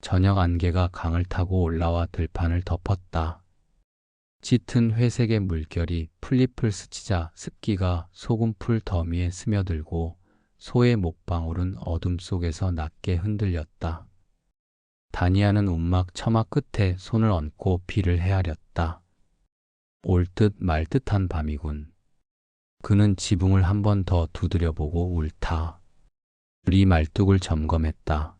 저녁 안개가 강을 타고 올라와 들판을 덮었다. 짙은 회색의 물결이 풀잎을 스치자 습기가 소금풀 더미에 스며들고 소의 목방울은 어둠 속에서 낮게 흔들렸다. 다니아는 움막 처마 끝에 손을 얹고 비를 헤아렸다. 올 듯 말 듯한 밤이군. 그는 지붕을 한 번 더 두드려보고 옳다. 우리 말뚝을 점검했다.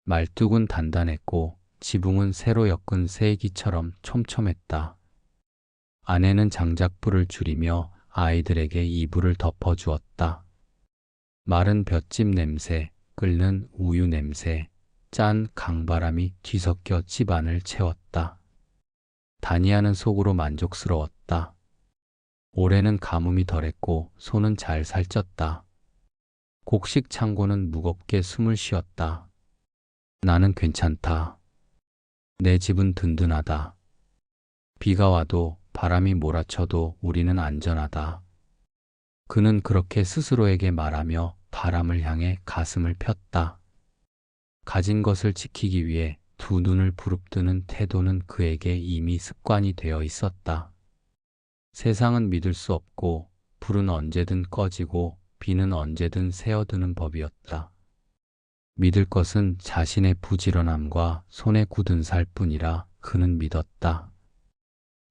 말뚝은 단단했고 지붕은 새로 엮은 세기처럼 촘촘했다. 아내는 장작불을 줄이며 아이들에게 이불을 덮어주었다. 마른 볏짚 냄새, 끓는 우유 냄새, 짠 강바람이 뒤섞여 집안을 채웠다. 다니아는 속으로 만족스러웠다. 올해는 가뭄이 덜했고 소는 잘 살쪘다. 곡식 창고는 무겁게 숨을 쉬었다. 나는 괜찮다. 내 집은 든든하다. 비가 와도 바람이 몰아쳐도 우리는 안전하다. 그는 그렇게 스스로에게 말하며 바람을 향해 가슴을 폈다. 가진 것을 지키기 위해 두 눈을 부릅뜨는 태도는 그에게 이미 습관이 되어 있었다. 세상은 믿을 수 없고 불은 언제든 꺼지고 비는 언제든 새어드는 법이었다. 믿을 것은 자신의 부지런함과 손에 굳은 살뿐이라 그는 믿었다.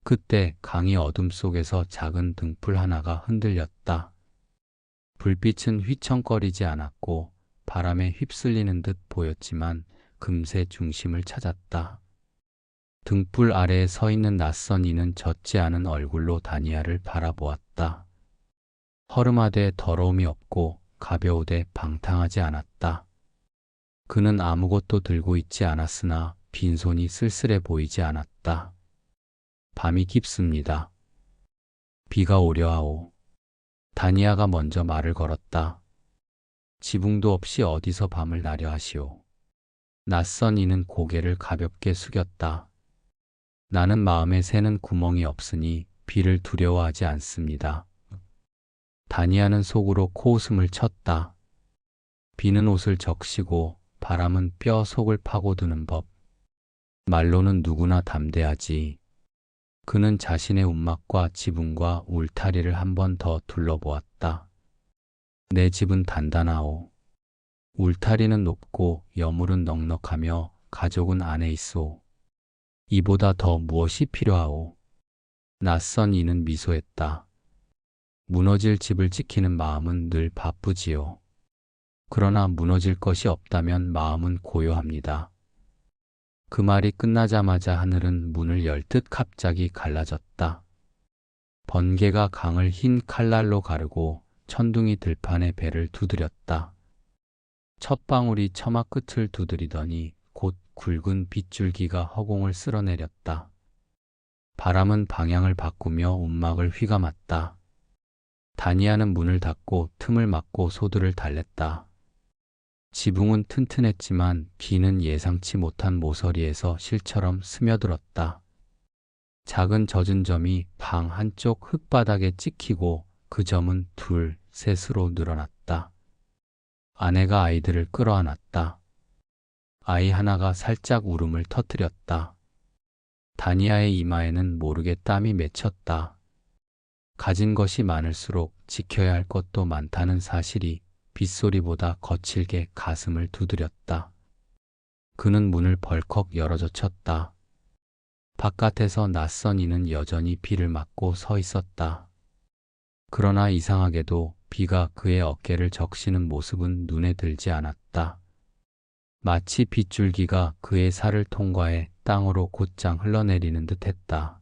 그때 강이 어둠 속에서 작은 등불 하나가 흔들렸다. 불빛은 휘청거리지 않았고 바람에 휩쓸리는 듯 보였지만 금세 중심을 찾았다. 등불 아래에 서 있는 낯선 이는 젖지 않은 얼굴로 다니아를 바라보았다. 허름하되 더러움이 없고 가벼우되 방탕하지 않았다. 그는 아무것도 들고 있지 않았으나 빈손이 쓸쓸해 보이지 않았다. 밤이 깊습니다. 비가 오려 하오. 다니아가 먼저 말을 걸었다. 지붕도 없이 어디서 밤을 나려 하시오. 낯선 이는 고개를 가볍게 숙였다. 나는 마음에 새는 구멍이 없으니 비를 두려워하지 않습니다. 다니아는 속으로 코웃음을 쳤다. 비는 옷을 적시고 바람은 뼈 속을 파고드는 법. 말로는 누구나 담대하지. 그는 자신의 움막과 지붕과 울타리를 한 번 더 둘러보았다. 내 집은 단단하오. 울타리는 높고 여물은 넉넉하며 가족은 안에 있소. 이보다 더 무엇이 필요하오? 낯선 이는 미소했다. 무너질 집을 지키는 마음은 늘 바쁘지요. 그러나 무너질 것이 없다면 마음은 고요합니다. 그 말이 끝나자마자 하늘은 문을 열 듯 갑자기 갈라졌다. 번개가 강을 흰 칼날로 가르고 천둥이 들판에 배를 두드렸다. 첫 방울이 처마 끝을 두드리더니 곧 굵은 빗줄기가 허공을 쓸어내렸다. 바람은 방향을 바꾸며 움막을 휘감았다. 다니아는 문을 닫고 틈을 막고 소들을 달랬다. 지붕은 튼튼했지만 비는 예상치 못한 모서리에서 실처럼 스며들었다. 작은 젖은 점이 방 한쪽 흙바닥에 찍히고 그 점은 둘, 셋으로 늘어났다. 아내가 아이들을 끌어안았다. 아이 하나가 살짝 울음을 터뜨렸다. 다니아의 이마에는 모르게 땀이 맺혔다. 가진 것이 많을수록 지켜야 할 것도 많다는 사실이 빗소리보다 거칠게 가슴을 두드렸다. 그는 문을 벌컥 열어젖혔다. 바깥에서 낯선 이는 여전히 비를 맞고 서 있었다. 그러나 이상하게도 비가 그의 어깨를 적시는 모습은 눈에 들지 않았다. 마치 빗줄기가 그의 살을 통과해 땅으로 곧장 흘러내리는 듯 했다.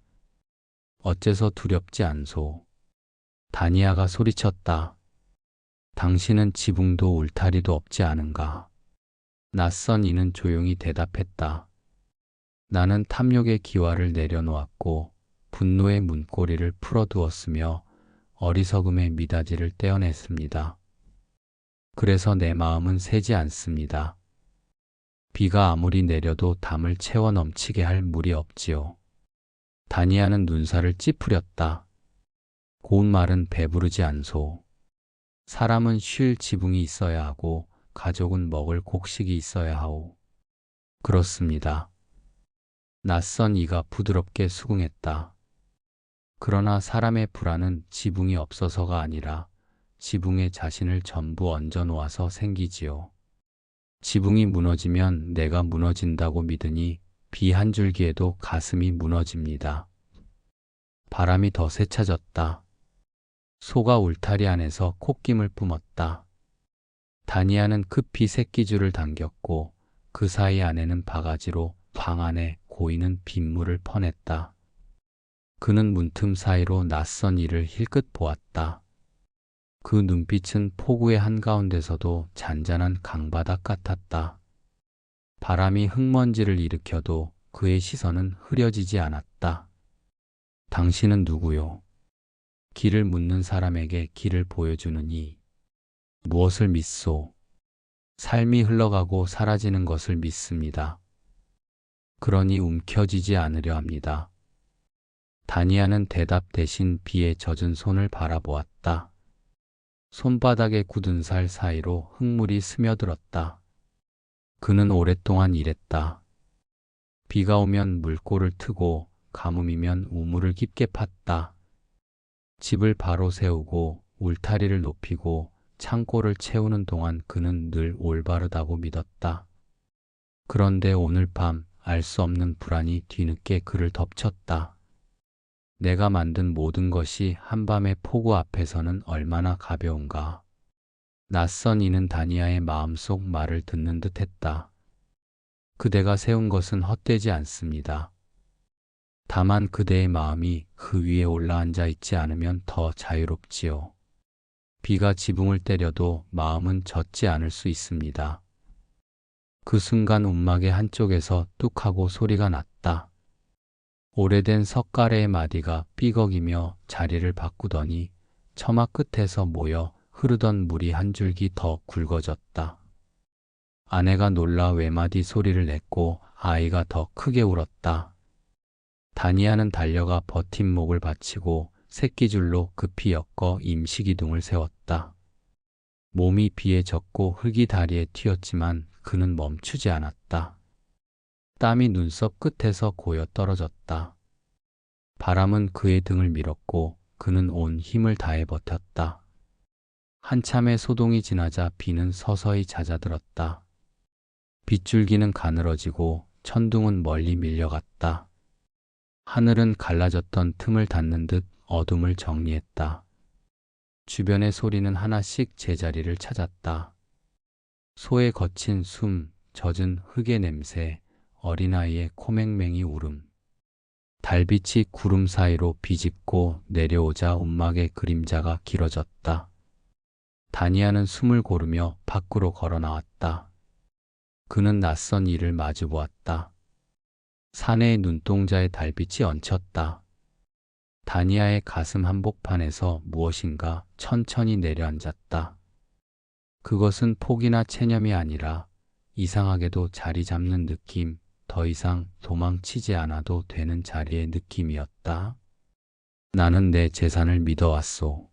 어째서 두렵지 않소? 다니아가 소리쳤다. 당신은 지붕도 울타리도 없지 않은가? 낯선 이는 조용히 대답했다. 나는 탐욕의 기와를 내려놓았고 분노의 문고리를 풀어두었으며 어리석음의 미닫이를 떼어냈습니다. 그래서 내 마음은 새지 않습니다. 비가 아무리 내려도 담을 채워 넘치게 할 물이 없지요. 다니아는 눈살을 찌푸렸다. 고운 말은 배부르지 않소. 사람은 쉴 지붕이 있어야 하고 가족은 먹을 곡식이 있어야 하오. 그렇습니다. 낯선 이가 부드럽게 수긍했다. 그러나 사람의 불안은 지붕이 없어서가 아니라 지붕에 자신을 전부 얹어 놓아서 생기지요. 지붕이 무너지면 내가 무너진다고 믿으니 비 한 줄기에도 가슴이 무너집니다. 바람이 더 세차졌다. 소가 울타리 안에서 콧김을 뿜었다. 다니아는 급히 새끼줄을 당겼고 그 사이 안에는 바가지로 방 안에 고이는 빗물을 퍼냈다. 그는 문틈 사이로 낯선 이를 힐끗 보았다. 그 눈빛은 폭우의 한가운데서도 잔잔한 강바닥 같았다. 바람이 흙먼지를 일으켜도 그의 시선은 흐려지지 않았다. 당신은 누구요? 길을 묻는 사람에게 길을 보여주는 이. 무엇을 믿소? 삶이 흘러가고 사라지는 것을 믿습니다. 그러니 움켜쥐지 않으려 합니다. 다니아는 대답 대신 비에 젖은 손을 바라보았다. 손바닥에 굳은 살 사이로 흙물이 스며들었다. 그는 오랫동안 일했다. 비가 오면 물꼬를 트고 가뭄이면 우물을 깊게 팠다. 집을 바로 세우고 울타리를 높이고 창고를 채우는 동안 그는 늘 올바르다고 믿었다. 그런데 오늘 밤 알 수 없는 불안이 뒤늦게 그를 덮쳤다. 내가 만든 모든 것이 한밤의 폭우 앞에서는 얼마나 가벼운가. 낯선 이는 다니아의 마음속 말을 듣는 듯 했다. 그대가 세운 것은 헛되지 않습니다. 다만 그대의 마음이 그 위에 올라앉아 있지 않으면 더 자유롭지요. 비가 지붕을 때려도 마음은 젖지 않을 수 있습니다. 그 순간 움막의 한쪽에서 뚝 하고 소리가 났다. 오래된 석가래의 마디가 삐걱이며 자리를 바꾸더니 처마 끝에서 모여 흐르던 물이 한 줄기 더 굵어졌다. 아내가 놀라 외마디 소리를 냈고 아이가 더 크게 울었다. 다니아는 달려가 버팀목을 받치고 새끼줄로 급히 엮어 임시기둥을 세웠다. 몸이 비에 젖고 흙이 다리에 튀었지만 그는 멈추지 않았다. 땀이 눈썹 끝에서 고여 떨어졌다. 바람은 그의 등을 밀었고 그는 온 힘을 다해 버텼다. 한참의 소동이 지나자 비는 서서히 잦아들었다. 빗줄기는 가늘어지고 천둥은 멀리 밀려갔다. 하늘은 갈라졌던 틈을 닫는 듯 어둠을 정리했다. 주변의 소리는 하나씩 제자리를 찾았다. 소의 거친 숨, 젖은 흙의 냄새, 어린아이의 코맹맹이 울음. 달빛이 구름 사이로 비집고 내려오자 움막의 그림자가 길어졌다. 다니아는 숨을 고르며 밖으로 걸어 나왔다. 그는 낯선 이를 마주 보았다. 사내의 눈동자에 달빛이 얹혔다. 다니아의 가슴 한복판에서 무엇인가 천천히 내려앉았다. 그것은 폭이나 체념이 아니라 이상하게도 자리 잡는 느낌, 더 이상 도망치지 않아도 되는 자리의 느낌이었다. 나는 내 재산을 믿어왔소.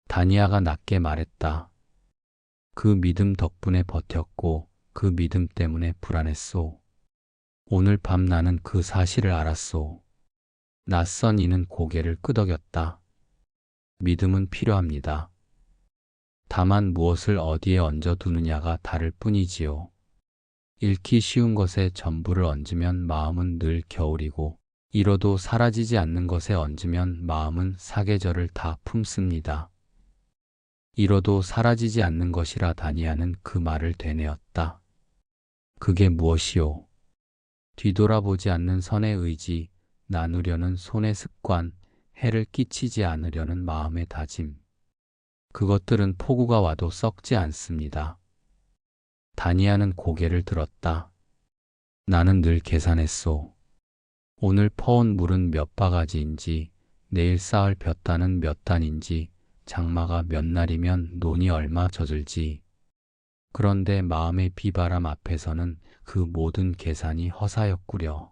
다니아가 낮게 말했다. 그 믿음 덕분에 버텼고 그 믿음 때문에 불안했소. 오늘 밤 나는 그 사실을 알았소. 낯선 이는 고개를 끄덕였다. 믿음은 필요합니다. 다만 무엇을 어디에 얹어두느냐가 다를 뿐이지요. 잃기 쉬운 것에 전부를 얹으면 마음은 늘 겨울이고 잃어도 사라지지 않는 것에 얹으면 마음은 사계절을 다 품습니다. 잃어도 사라지지 않는 것이라 다니아는 그 말을 되뇌었다. 그게 무엇이오? 뒤돌아보지 않는 선의 의지, 나누려는 손의 습관, 해를 끼치지 않으려는 마음의 다짐. 그것들은 폭우가 와도 썩지 않습니다. 다니아는 고개를 들었다. 나는 늘 계산했소. 오늘 퍼온 물은 몇 바가지인지, 내일 쌓을 볕단은 몇 단인지, 장마가 몇 날이면 논이 얼마 젖을지. 그런데 마음의 비바람 앞에서는 그 모든 계산이 허사였구려.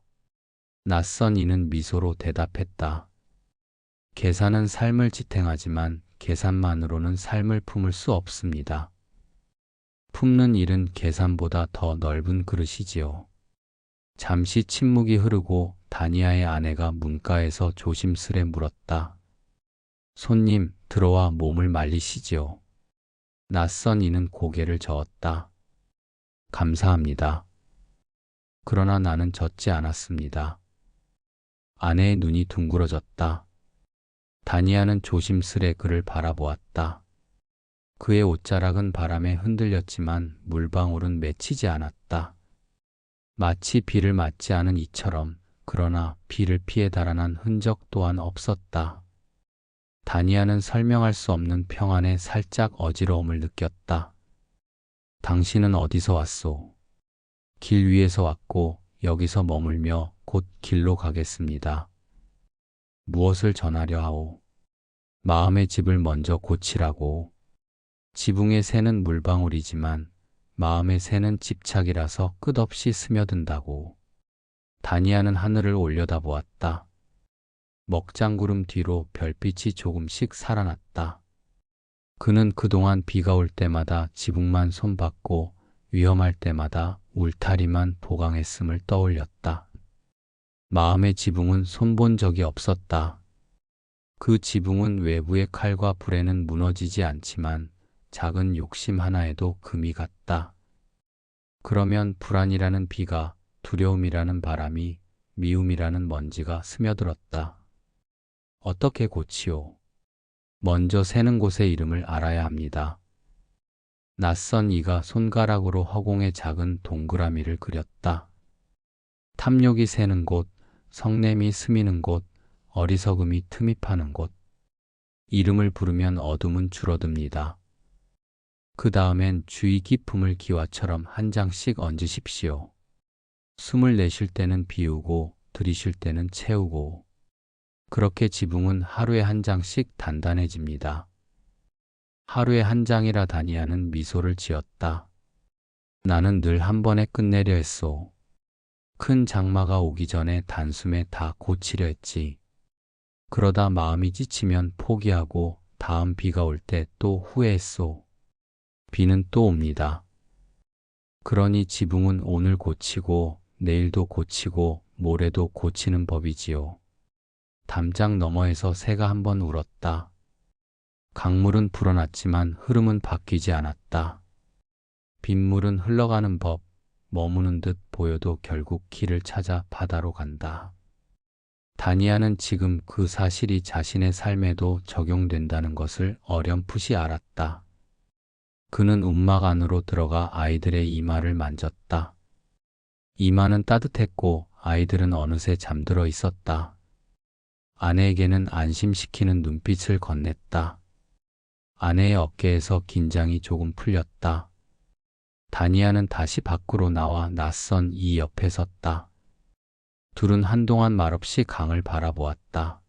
낯선 이는 미소로 대답했다. 계산은 삶을 지탱하지만 계산만으로는 삶을 품을 수 없습니다. 품는 일은 계산보다 더 넓은 그릇이지요. 잠시 침묵이 흐르고 다니아의 아내가 문가에서 조심스레 물었다. 손님, 들어와 몸을 말리시지요. 낯선 이는 고개를 저었다. 감사합니다. 그러나 나는 젖지 않았습니다. 아내의 눈이 둥그러졌다. 다니아는 조심스레 그를 바라보았다. 그의 옷자락은 바람에 흔들렸지만 물방울은 맺히지 않았다. 마치 비를 맞지 않은 이처럼. 그러나 비를 피해 달아난 흔적 또한 없었다. 다니아는 설명할 수 없는 평안에 살짝 어지러움을 느꼈다. 당신은 어디서 왔소? 길 위에서 왔고 여기서 머물며 곧 길로 가겠습니다. 무엇을 전하려 하오? 마음의 집을 먼저 고치라고. 지붕에 새는 물방울이지만 마음의 새는 집착이라서 끝없이 스며든다고. 다니아는 하늘을 올려다보았다. 먹장구름 뒤로 별빛이 조금씩 살아났다. 그는 그동안 비가 올 때마다 지붕만 손봤고 위험할 때마다 울타리만 보강했음을 떠올렸다. 마음의 지붕은 손본 적이 없었다. 그 지붕은 외부의 칼과 불에는 무너지지 않지만 작은 욕심 하나에도 금이 갔다. 그러면 불안이라는 비가, 두려움이라는 바람이, 미움이라는 먼지가 스며들었다. 어떻게 고치오? 먼저 새는 곳의 이름을 알아야 합니다. 낯선 이가 손가락으로 허공에 작은 동그라미를 그렸다. 탐욕이 새는 곳, 성냄이 스미는 곳, 어리석음이 틈입하는 곳. 이름을 부르면 어둠은 줄어듭니다. 그 다음엔 주의 깊음을 기와처럼 한 장씩 얹으십시오. 숨을 내쉴 때는 비우고 들이쉴 때는 채우고. 그렇게 지붕은 하루에 한 장씩 단단해집니다. 하루에 한 장이라 다니아는 미소를 지었다. 나는 늘 한 번에 끝내려 했소. 큰 장마가 오기 전에 단숨에 다 고치려 했지. 그러다 마음이 지치면 포기하고 다음 비가 올 때 또 후회했소. 비는 또 옵니다. 그러니 지붕은 오늘 고치고 내일도 고치고 모레도 고치는 법이지요. 담장 너머에서 새가 한 번 울었다. 강물은 불어났지만 흐름은 바뀌지 않았다. 빗물은 흘러가는 법, 머무는 듯 보여도 결국 길을 찾아 바다로 간다. 다니아는 지금 그 사실이 자신의 삶에도 적용된다는 것을 어렴풋이 알았다. 그는 움막 안으로 들어가 아이들의 이마를 만졌다. 이마는 따뜻했고 아이들은 어느새 잠들어 있었다. 아내에게는 안심시키는 눈빛을 건넸다. 아내의 어깨에서 긴장이 조금 풀렸다. 다니아는 다시 밖으로 나와 낯선 이 옆에 섰다. 둘은 한동안 말없이 강을 바라보았다.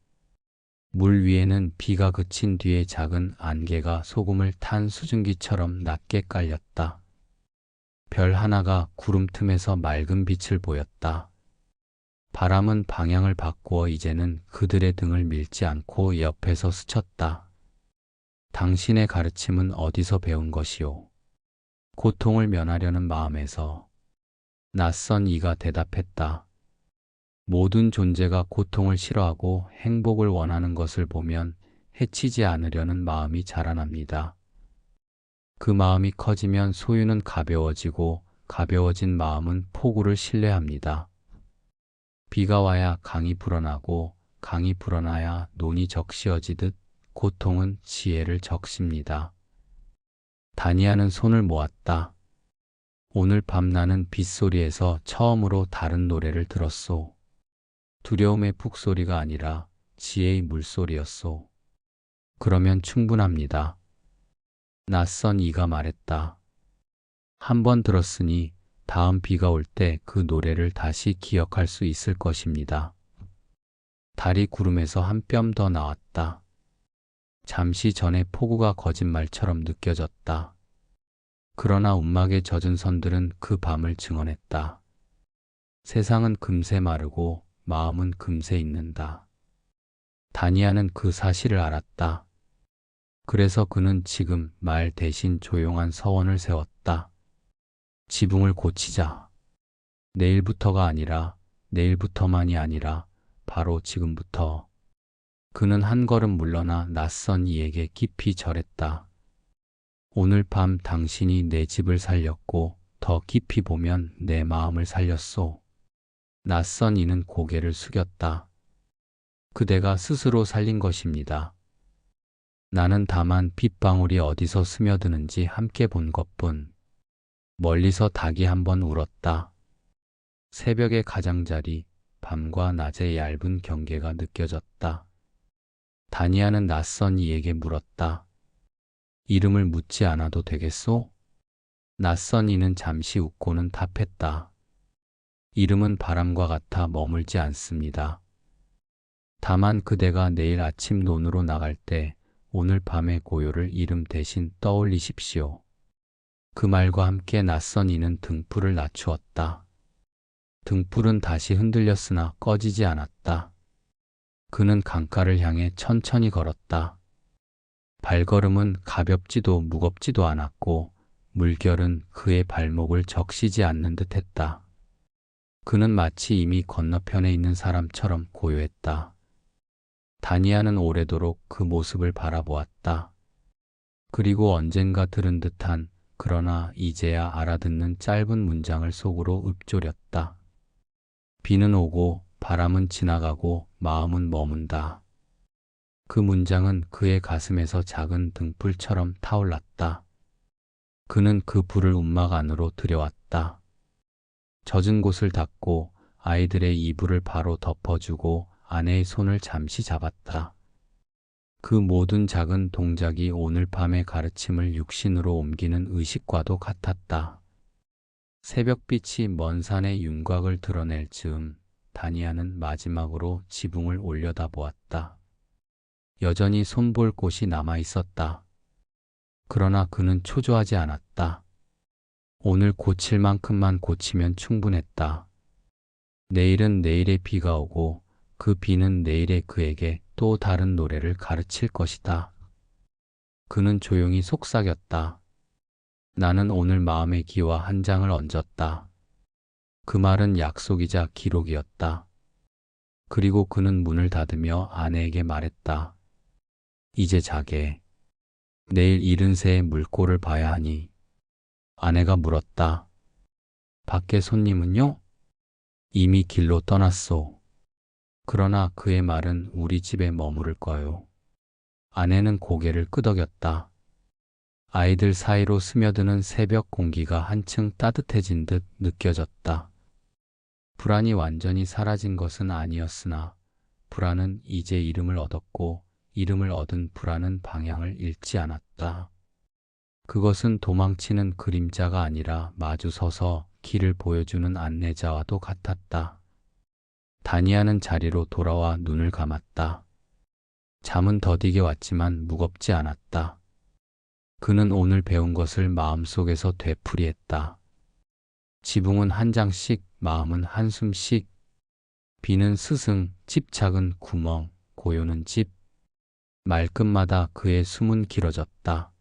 물 위에는 비가 그친 뒤에 작은 안개가 소금을 탄 수증기처럼 낮게 깔렸다. 별 하나가 구름 틈에서 맑은 빛을 보였다. 바람은 방향을 바꾸어 이제는 그들의 등을 밀지 않고 옆에서 스쳤다. 당신의 가르침은 어디서 배운 것이오? 고통을 면하려는 마음에서. 낯선 이가 대답했다. 모든 존재가 고통을 싫어하고 행복을 원하는 것을 보면 해치지 않으려는 마음이 자라납니다. 그 마음이 커지면 소유는 가벼워지고 가벼워진 마음은 폭우를 신뢰합니다. 비가 와야 강이 불어나고 강이 불어나야 논이 적시어지듯 고통은 지혜를 적십니다. 다니아는 손을 모았다. 오늘 밤 나는 빗소리에서 처음으로 다른 노래를 들었소. 두려움의 푹소리가 아니라 지혜의 물소리였소. 그러면 충분합니다. 낯선 이가 말했다. 한 번 들었으니 다음 비가 올 때 그 노래를 다시 기억할 수 있을 것입니다. 달이 구름에서 한 뼘 더 나왔다. 잠시 전에 폭우가 거짓말처럼 느껴졌다. 그러나 움막에 젖은 선들은 그 밤을 증언했다. 세상은 금세 마르고 마음은 금세 익는다. 다니아는 그 사실을 알았다. 그래서 그는 지금 말 대신 조용한 서원을 세웠다. 지붕을 고치자. 내일부터가 아니라 내일부터만이 아니라 바로 지금부터. 그는 한 걸음 물러나 낯선 이에게 깊이 절했다. 오늘 밤 당신이 내 집을 살렸고 더 깊이 보면 내 마음을 살렸소. 낯선 이는 고개를 숙였다. 그대가 스스로 살린 것입니다. 나는 다만 빗방울이 어디서 스며드는지 함께 본 것뿐. 멀리서 닭이 한번 울었다. 새벽의 가장자리, 밤과 낮의 얇은 경계가 느껴졌다. 다니아는 낯선 이에게 물었다. 이름을 묻지 않아도 되겠소? 낯선 이는 잠시 웃고는 답했다. 이름은 바람과 같아 머물지 않습니다. 다만 그대가 내일 아침 논으로 나갈 때 오늘 밤의 고요를 이름 대신 떠올리십시오. 그 말과 함께 낯선 이는 등불을 낮추었다. 등불은 다시 흔들렸으나 꺼지지 않았다. 그는 강가를 향해 천천히 걸었다. 발걸음은 가볍지도 무겁지도 않았고 물결은 그의 발목을 적시지 않는 듯 했다. 그는 마치 이미 건너편에 있는 사람처럼 고요했다. 다니아는 오래도록 그 모습을 바라보았다. 그리고 언젠가 들은 듯한 그러나 이제야 알아듣는 짧은 문장을 속으로 읊조렸다. 비는 오고 바람은 지나가고 마음은 머문다. 그 문장은 그의 가슴에서 작은 등불처럼 타올랐다. 그는 그 불을 움막 안으로 들여왔다. 젖은 곳을 닦고 아이들의 이불을 바로 덮어주고 아내의 손을 잠시 잡았다. 그 모든 작은 동작이 오늘 밤의 가르침을 육신으로 옮기는 의식과도 같았다. 새벽빛이 먼 산의 윤곽을 드러낼 즈음 다니아는 마지막으로 지붕을 올려다보았다. 여전히 손볼 곳이 남아 있었다. 그러나 그는 초조하지 않았다. 오늘 고칠 만큼만 고치면 충분했다. 내일은 내일의 비가 오고 그 비는 내일의 그에게 또 다른 노래를 가르칠 것이다. 그는 조용히 속삭였다. 나는 오늘 마음의 기와 한 장을 얹었다. 그 말은 약속이자 기록이었다. 그리고 그는 문을 닫으며 아내에게 말했다. 이제 자게. 내일 이른 새에 물꼬를 봐야 하니. 아내가 물었다. 밖에 손님은요? 이미 길로 떠났소. 그러나 그의 말은 우리 집에 머무를 거요. 아내는 고개를 끄덕였다. 아이들 사이로 스며드는 새벽 공기가 한층 따뜻해진 듯 느껴졌다. 불안이 완전히 사라진 것은 아니었으나 불안은 이제 이름을 얻었고 이름을 얻은 불안은 방향을 잃지 않았다. 그것은 도망치는 그림자가 아니라 마주 서서 길을 보여주는 안내자와도 같았다. 다니아는 자리로 돌아와 눈을 감았다. 잠은 더디게 왔지만 무겁지 않았다. 그는 오늘 배운 것을 마음속에서 되풀이했다. 지붕은 한 장씩, 마음은 한숨씩. 비는 스승, 집착은 구멍, 고요는 집. 말끝마다 그의 숨은 길어졌다.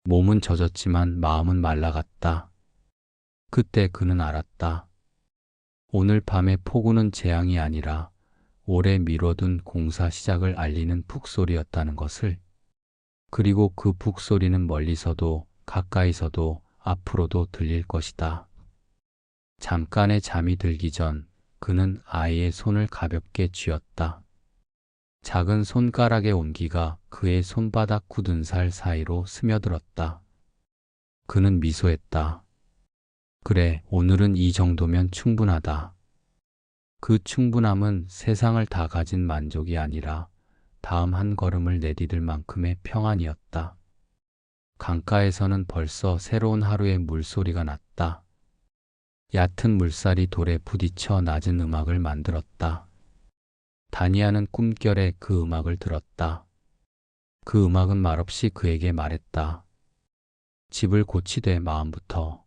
몸은 젖었지만 마음은 말라갔다. 그때 그는 알았다. 오늘 밤의 폭우는 재앙이 아니라 오래 미뤄둔 공사 시작을 알리는 북소리였다는 것을. 그리고 그 북소리는 멀리서도 가까이서도 앞으로도 들릴 것이다. 잠깐의 잠이 들기 전 그는 아이의 손을 가볍게 쥐었다. 작은 손가락의 온기가 그의 손바닥 굳은 살 사이로 스며들었다. 그는 미소했다. 그래, 오늘은 이 정도면 충분하다. 그 충분함은 세상을 다 가진 만족이 아니라 다음 한 걸음을 내디딜 만큼의 평안이었다. 강가에서는 벌써 새로운 하루의 물소리가 났다. 얕은 물살이 돌에 부딪혀 낮은 음악을 만들었다. 다니아는 꿈결에 그 음악을 들었다. 그 음악은 말없이 그에게 말했다. 집을 고치되 마음부터,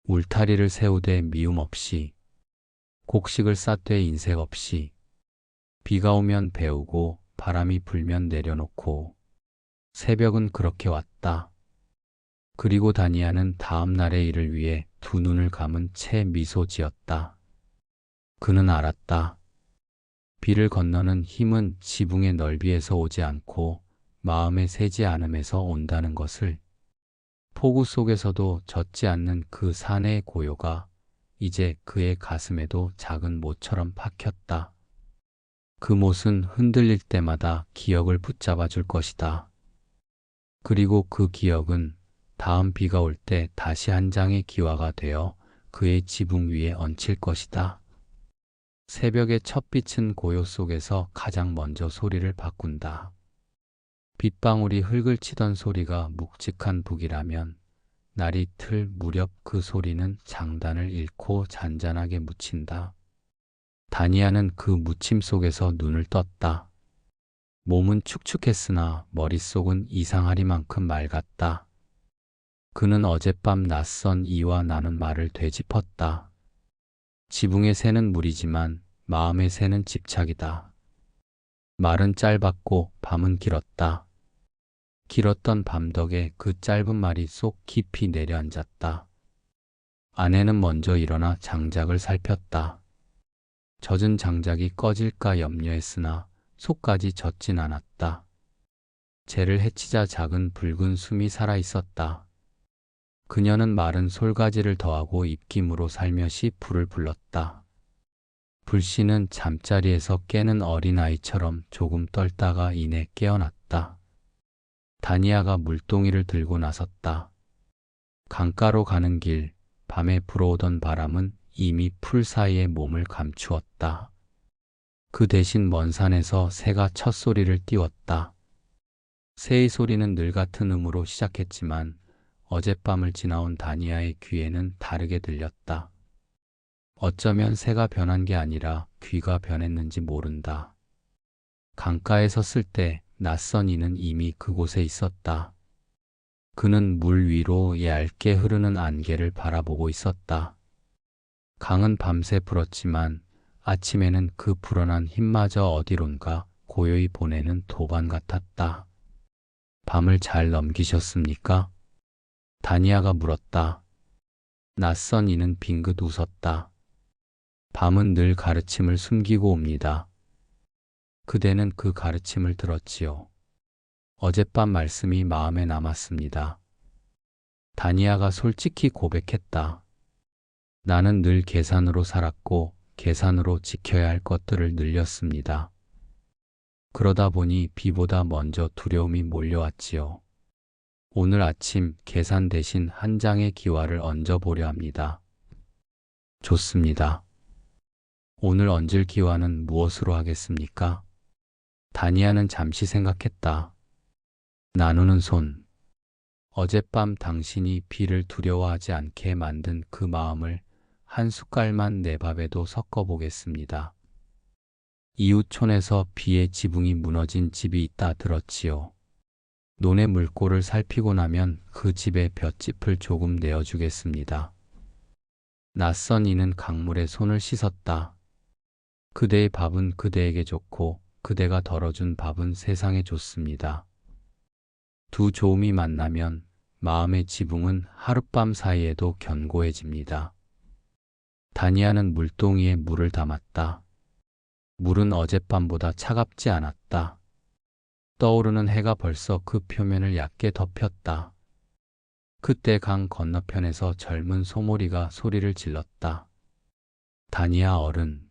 울타리를 세우되 미움 없이, 곡식을 쌓되 인색 없이, 비가 오면 배우고 바람이 불면 내려놓고, 새벽은 그렇게 왔다. 그리고 다니아는 다음 날의 일을 위해 두 눈을 감은 채 미소 지었다. 그는 알았다. 비를 건너는 힘은 지붕의 넓이에서 오지 않고 마음의 새지 않음에서 온다는 것을. 폭우 속에서도 젖지 않는 그 사내의 고요가 이제 그의 가슴에도 작은 못처럼 박혔다. 그 못은 흔들릴 때마다 기억을 붙잡아 줄 것이다. 그리고 그 기억은 다음 비가 올 때 다시 한 장의 기와가 되어 그의 지붕 위에 얹힐 것이다. 새벽의 첫 빛은 고요 속에서 가장 먼저 소리를 바꾼다. 빗방울이 흙을 치던 소리가 묵직한 북이라면 날이 틀 무렵 그 소리는 장단을 잃고 잔잔하게 묻힌다. 다니아는 그 묻힘 속에서 눈을 떴다. 몸은 축축했으나 머릿속은 이상하리만큼 맑았다. 그는 어젯밤 낯선 이와 나눈 말을 되짚었다. 지붕의 새는 물이지만 마음의 새는 집착이다. 말은 짧았고 밤은 길었다. 길었던 밤 덕에 그 짧은 말이 쏙 깊이 내려앉았다. 아내는 먼저 일어나 장작을 살폈다. 젖은 장작이 꺼질까 염려했으나 속까지 젖진 않았다. 재를 해치자 작은 붉은 숨이 살아있었다. 그녀는 마른 솔가지를 더하고 입김으로 살며시 불을 불렀다. 불씨는 잠자리에서 깨는 어린아이처럼 조금 떨다가 이내 깨어났다. 다니아가 물동이를 들고 나섰다. 강가로 가는 길, 밤에 불어오던 바람은 이미 풀 사이에 몸을 감추었다. 그 대신 먼 산에서 새가 첫 소리를 띄웠다. 새의 소리는 늘 같은 음으로 시작했지만 어젯밤을 지나온 다니아의 귀에는 다르게 들렸다. 어쩌면 새가 변한 게 아니라 귀가 변했는지 모른다. 강가에 섰을 때 낯선 이는 이미 그곳에 있었다. 그는 물 위로 얇게 흐르는 안개를 바라보고 있었다. 강은 밤새 불었지만 아침에는 그 불어난 힘마저 어디론가 고요히 보내는 도반 같았다. 밤을 잘 넘기셨습니까? 다니아가 물었다. 낯선 이는 빙긋 웃었다. 밤은 늘 가르침을 숨기고 옵니다. 그대는 그 가르침을 들었지요. 어젯밤 말씀이 마음에 남았습니다. 다니아가 솔직히 고백했다. 나는 늘 계산으로 살았고 계산으로 지켜야 할 것들을 늘렸습니다. 그러다 보니 비보다 먼저 두려움이 몰려왔지요. 오늘 아침 계산 대신 한 장의 기와를 얹어보려 합니다. 좋습니다. 오늘 얹을 기와는 무엇으로 하겠습니까? 다니아는 잠시 생각했다. 나누는 손. 어젯밤 당신이 비를 두려워하지 않게 만든 그 마음을 한 숟갈만 내 밥에도 섞어보겠습니다. 이웃촌에서 비에 지붕이 무너진 집이 있다 들었지요. 논의 물꼬를 살피고 나면 그 집에 볏짚을 조금 내어주겠습니다. 낯선 이는 강물에 손을 씻었다. 그대의 밥은 그대에게 좋고 그대가 덜어준 밥은 세상에 좋습니다. 두 좋음이 만나면 마음의 지붕은 하룻밤 사이에도 견고해집니다. 다니아는 물동이에 물을 담았다. 물은 어젯밤보다 차갑지 않았다. 떠오르는 해가 벌써 그 표면을 얕게 덮였다. 그때 강 건너편에서 젊은 소몰이가 소리를 질렀다. 다니아 어른,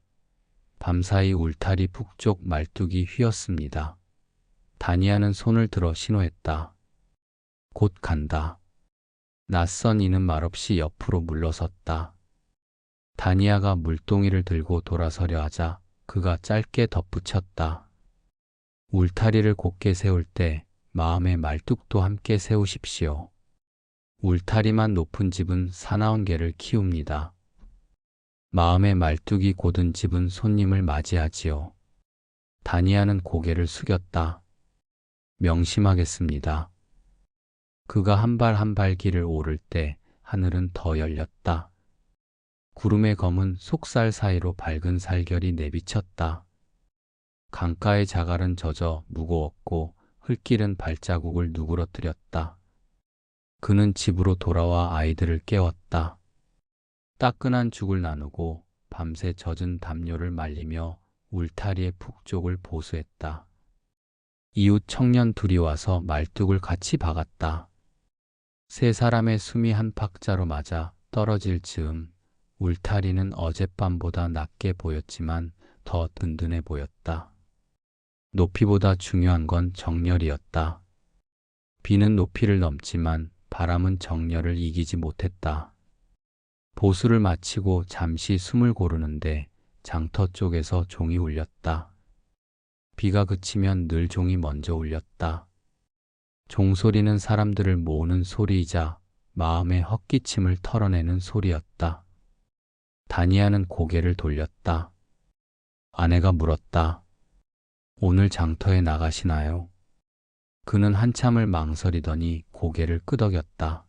밤사이 울타리 북쪽 말뚝이 휘었습니다. 다니아는 손을 들어 신호했다. 곧 간다. 낯선 이는 말없이 옆으로 물러섰다. 다니아가 물동이를 들고 돌아서려 하자 그가 짧게 덧붙였다. 울타리를 곧게 세울 때 마음의 말뚝도 함께 세우십시오. 울타리만 높은 집은 사나운 개를 키웁니다. 마음의 말뚝이 곧은 집은 손님을 맞이하지요. 다니아는 고개를 숙였다. 명심하겠습니다. 그가 한 발 한 발 길을 오를 때 하늘은 더 열렸다. 구름의 검은 속살 사이로 밝은 살결이 내비쳤다. 강가의 자갈은 젖어 무거웠고 흙길은 발자국을 누그러뜨렸다. 그는 집으로 돌아와 아이들을 깨웠다. 따끈한 죽을 나누고 밤새 젖은 담요를 말리며 울타리의 푹족을 보수했다. 이웃 청년 둘이 와서 말뚝을 같이 박았다. 세 사람의 숨이 한 박자로 맞아 떨어질 즈음 울타리는 어젯밤보다 낮게 보였지만 더 든든해 보였다. 높이보다 중요한 건 정렬이었다. 비는 높이를 넘지만 바람은 정렬을 이기지 못했다. 보수를 마치고 잠시 숨을 고르는데 장터 쪽에서 종이 울렸다. 비가 그치면 늘 종이 먼저 울렸다. 종소리는 사람들을 모으는 소리이자 마음의 헛기침을 털어내는 소리였다. 다니아는 고개를 돌렸다. 아내가 물었다. 오늘 장터에 나가시나요? 그는 한참을 망설이더니 고개를 끄덕였다.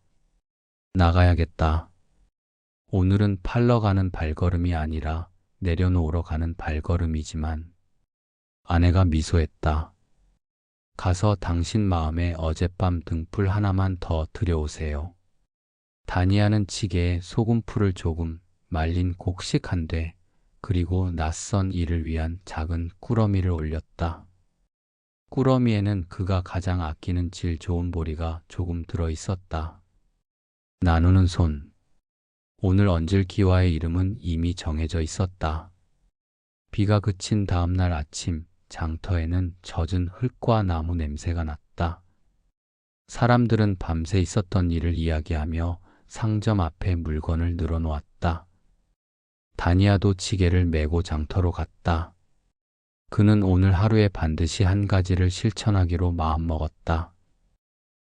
나가야겠다. 오늘은 팔러 가는 발걸음이 아니라 내려놓으러 가는 발걸음이지만. 아내가 미소했다. 가서 당신 마음에 어젯밤 등불 하나만 더 들여오세요. 다니아는 지게에 소금풀을 조금, 말린 곡식 한 대, 그리고 낯선 이를 위한 작은 꾸러미를 올렸다. 꾸러미에는 그가 가장 아끼는 질 좋은 보리가 조금 들어 있었다. 나누는 손. 오늘 얹을 기와의 이름은 이미 정해져 있었다. 비가 그친 다음 날 아침, 장터에는 젖은 흙과 나무 냄새가 났다. 사람들은 밤새 있었던 일을 이야기하며 상점 앞에 물건을 늘어놓았다. 다니아도 지게를 메고 장터로 갔다. 그는 오늘 하루에 반드시 한 가지를 실천하기로 마음먹었다.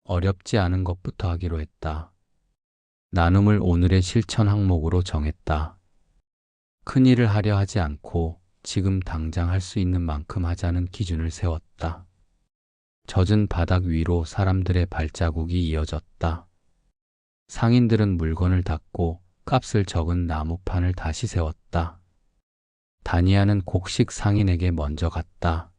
어렵지 않은 것부터 하기로 했다. 나눔을 오늘의 실천 항목으로 정했다. 큰일을 하려 하지 않고 지금 당장 할 수 있는 만큼 하자는 기준을 세웠다. 젖은 바닥 위로 사람들의 발자국이 이어졌다. 상인들은 물건을 닫고 값을 적은 나무판을 다시 세웠다. 다니아는 곡식 상인에게 먼저 갔다.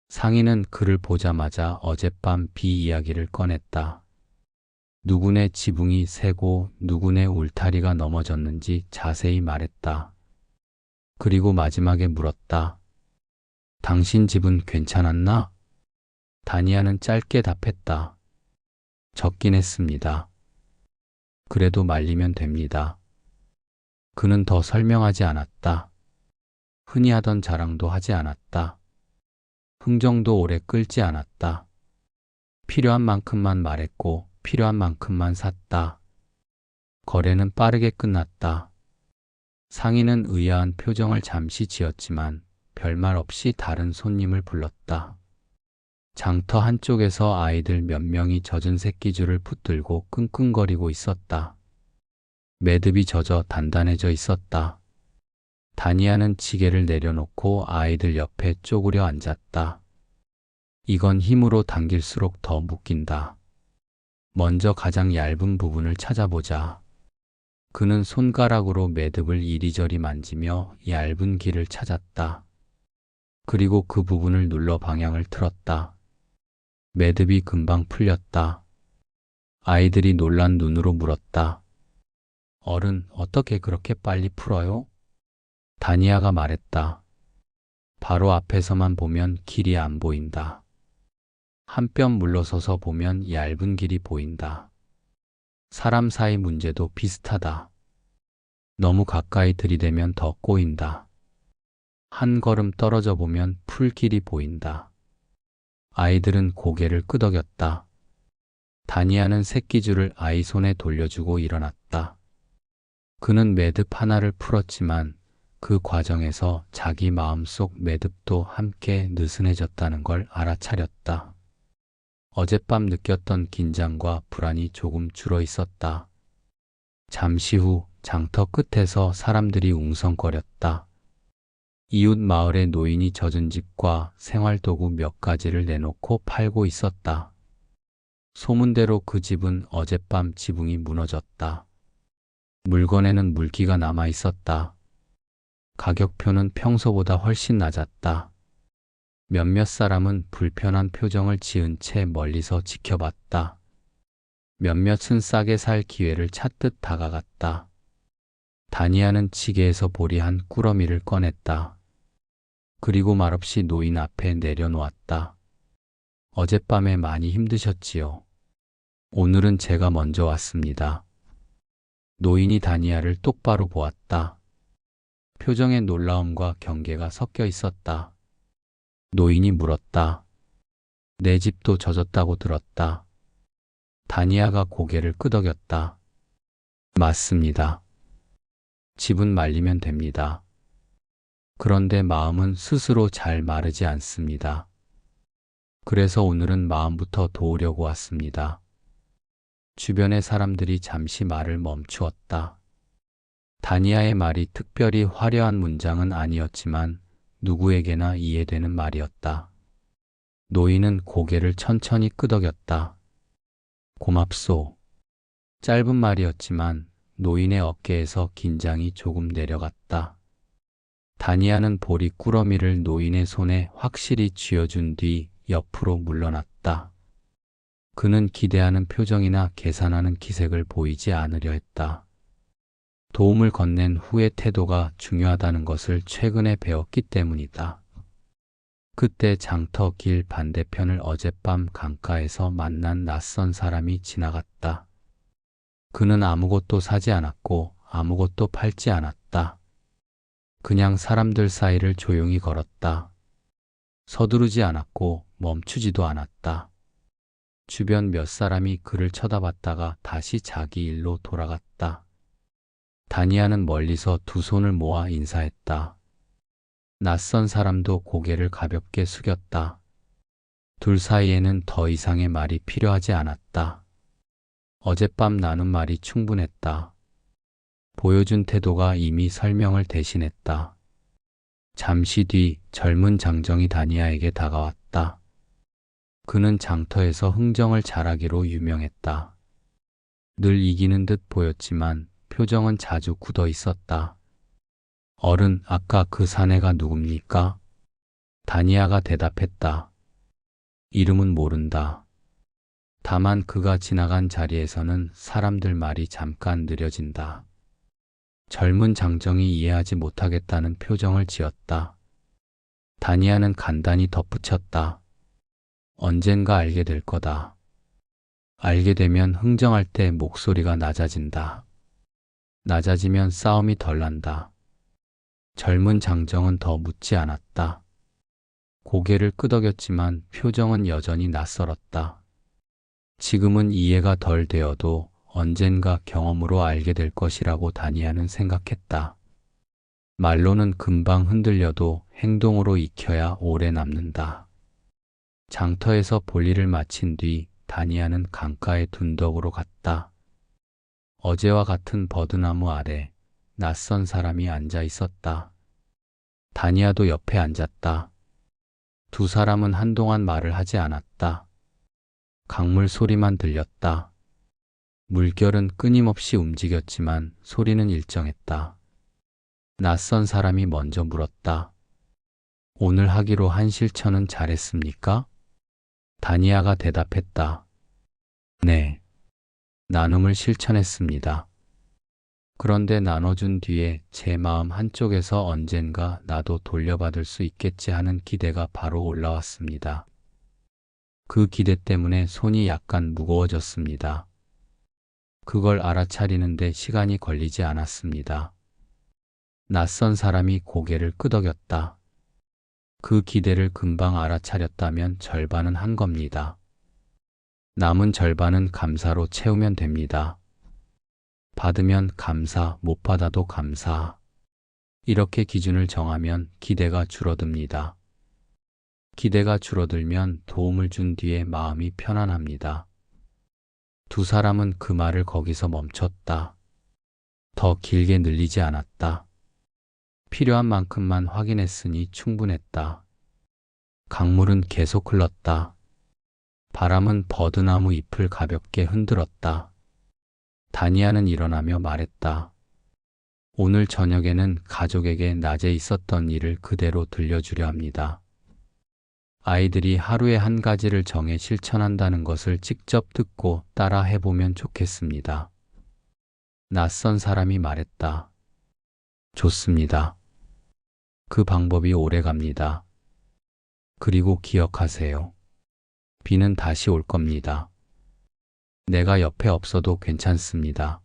상인은 그를 보자마자 어젯밤 비 이야기를 꺼냈다. 누구네 지붕이 새고 누구네 울타리가 넘어졌는지 자세히 말했다. 그리고 마지막에 물었다. 당신 집은 괜찮았나? 다니아는 짧게 답했다. 적긴 했습니다. 그래도 말리면 됩니다. 그는 더 설명하지 않았다. 흔히 하던 자랑도 하지 않았다. 흥정도 오래 끌지 않았다. 필요한 만큼만 말했고 필요한 만큼만 샀다. 거래는 빠르게 끝났다. 상인은 의아한 표정을 잠시 지었지만 별말 없이 다른 손님을 불렀다. 장터 한쪽에서 아이들 몇 명이 젖은 새끼줄을 붙들고 끙끙거리고 있었다. 매듭이 젖어 단단해져 있었다. 다니아는 지게를 내려놓고 아이들 옆에 쪼그려 앉았다. 이건 힘으로 당길수록 더 묶인다. 먼저 가장 얇은 부분을 찾아보자. 그는 손가락으로 매듭을 이리저리 만지며 얇은 길을 찾았다. 그리고 그 부분을 눌러 방향을 틀었다. 매듭이 금방 풀렸다. 아이들이 놀란 눈으로 물었다. 어른, 어떻게 그렇게 빨리 풀어요? 다니아가 말했다. 바로 앞에서만 보면 길이 안 보인다. 한 뼘 물러서서 보면 얇은 길이 보인다. 사람 사이 문제도 비슷하다. 너무 가까이 들이대면 더 꼬인다. 한 걸음 떨어져 보면 풀 길이 보인다. 아이들은 고개를 끄덕였다. 다니아는 새끼줄을 아이 손에 돌려주고 일어났다. 그는 매듭 하나를 풀었지만 그 과정에서 자기 마음속 매듭도 함께 느슨해졌다는 걸 알아차렸다. 어젯밤 느꼈던 긴장과 불안이 조금 줄어 있었다. 잠시 후 장터 끝에서 사람들이 웅성거렸다. 이웃 마을의 노인이 젖은 집과 생활도구 몇 가지를 내놓고 팔고 있었다. 소문대로 그 집은 어젯밤 지붕이 무너졌다. 물건에는 물기가 남아 있었다. 가격표는 평소보다 훨씬 낮았다. 몇몇 사람은 불편한 표정을 지은 채 멀리서 지켜봤다. 몇몇은 싸게 살 기회를 찾듯 다가갔다. 다니아는 지게에서 보리한 꾸러미를 꺼냈다. 그리고 말없이 노인 앞에 내려놓았다. 어젯밤에 많이 힘드셨지요. 오늘은 제가 먼저 왔습니다. 노인이 다니아를 똑바로 보았다. 표정에 놀라움과 경계가 섞여 있었다. 노인이 물었다. 내 집도 젖었다고 들었다. 다니아가 고개를 끄덕였다. 맞습니다. 집은 말리면 됩니다. 그런데 마음은 스스로 잘 마르지 않습니다. 그래서 오늘은 마음부터 도우려고 왔습니다. 주변의 사람들이 잠시 말을 멈추었다. 다니아의 말이 특별히 화려한 문장은 아니었지만 누구에게나 이해되는 말이었다. 노인은 고개를 천천히 끄덕였다. 고맙소. 짧은 말이었지만 노인의 어깨에서 긴장이 조금 내려갔다. 다니아는 보리 꾸러미를 노인의 손에 확실히 쥐어준 뒤 옆으로 물러났다. 그는 기대하는 표정이나 계산하는 기색을 보이지 않으려 했다. 도움을 건넨 후의 태도가 중요하다는 것을 최근에 배웠기 때문이다. 그때 장터 길 반대편을 어젯밤 강가에서 만난 낯선 사람이 지나갔다. 그는 아무것도 사지 않았고 아무것도 팔지 않았다. 그냥 사람들 사이를 조용히 걸었다. 서두르지 않았고 멈추지도 않았다. 주변 몇 사람이 그를 쳐다봤다가 다시 자기 일로 돌아갔다. 다니아는 멀리서 두 손을 모아 인사했다. 낯선 사람도 고개를 가볍게 숙였다. 둘 사이에는 더 이상의 말이 필요하지 않았다. 어젯밤 나눈 말이 충분했다. 보여준 태도가 이미 설명을 대신했다. 잠시 뒤 젊은 장정이 다니아에게 다가왔다. 그는 장터에서 흥정을 잘하기로 유명했다. 늘 이기는 듯 보였지만 표정은 자주 굳어 있었다. 어른, 아까 그 사내가 누굽니까? 다니아가 대답했다. 이름은 모른다. 다만 그가 지나간 자리에서는 사람들 말이 잠깐 느려진다. 젊은 장정이 이해하지 못하겠다는 표정을 지었다. 다니아는 간단히 덧붙였다. 언젠가 알게 될 거다. 알게 되면 흥정할 때 목소리가 낮아진다. 낮아지면 싸움이 덜 난다. 젊은 장정은 더 묻지 않았다. 고개를 끄덕였지만 표정은 여전히 낯설었다. 지금은 이해가 덜 되어도 언젠가 경험으로 알게 될 것이라고 다니아는 생각했다. 말로는 금방 흔들려도 행동으로 익혀야 오래 남는다. 장터에서 볼일을 마친 뒤 다니아는 강가의 둔덕으로 갔다. 어제와 같은 버드나무 아래 낯선 사람이 앉아 있었다. 다니아도 옆에 앉았다. 두 사람은 한동안 말을 하지 않았다. 강물 소리만 들렸다. 물결은 끊임없이 움직였지만 소리는 일정했다. 낯선 사람이 먼저 물었다. 오늘 하기로 한 실천은 잘했습니까? 다니아가 대답했다. 네. 나눔을 실천했습니다. 그런데 나눠준 뒤에 제 마음 한쪽에서 언젠가 나도 돌려받을 수 있겠지 하는 기대가 바로 올라왔습니다. 그 기대 때문에 손이 약간 무거워졌습니다. 그걸 알아차리는데 시간이 걸리지 않았습니다. 낯선 사람이 고개를 끄덕였다. 그 기대를 금방 알아차렸다면 절반은 한 겁니다. 남은 절반은 감사로 채우면 됩니다. 받으면 감사, 못 받아도 감사. 이렇게 기준을 정하면 기대가 줄어듭니다. 기대가 줄어들면 도움을 준 뒤에 마음이 편안합니다. 두 사람은 그 말을 거기서 멈췄다. 더 길게 늘리지 않았다. 필요한 만큼만 확인했으니 충분했다. 강물은 계속 흘렀다. 바람은 버드나무 잎을 가볍게 흔들었다. 다니아는 일어나며 말했다. 오늘 저녁에는 가족에게 낮에 있었던 일을 그대로 들려주려 합니다. 아이들이 하루에 한 가지를 정해 실천한다는 것을 직접 듣고 따라 해보면 좋겠습니다. 낯선 사람이 말했다. 좋습니다. 그 방법이 오래 갑니다. 그리고 기억하세요. 비는 다시 올 겁니다. 내가 옆에 없어도 괜찮습니다.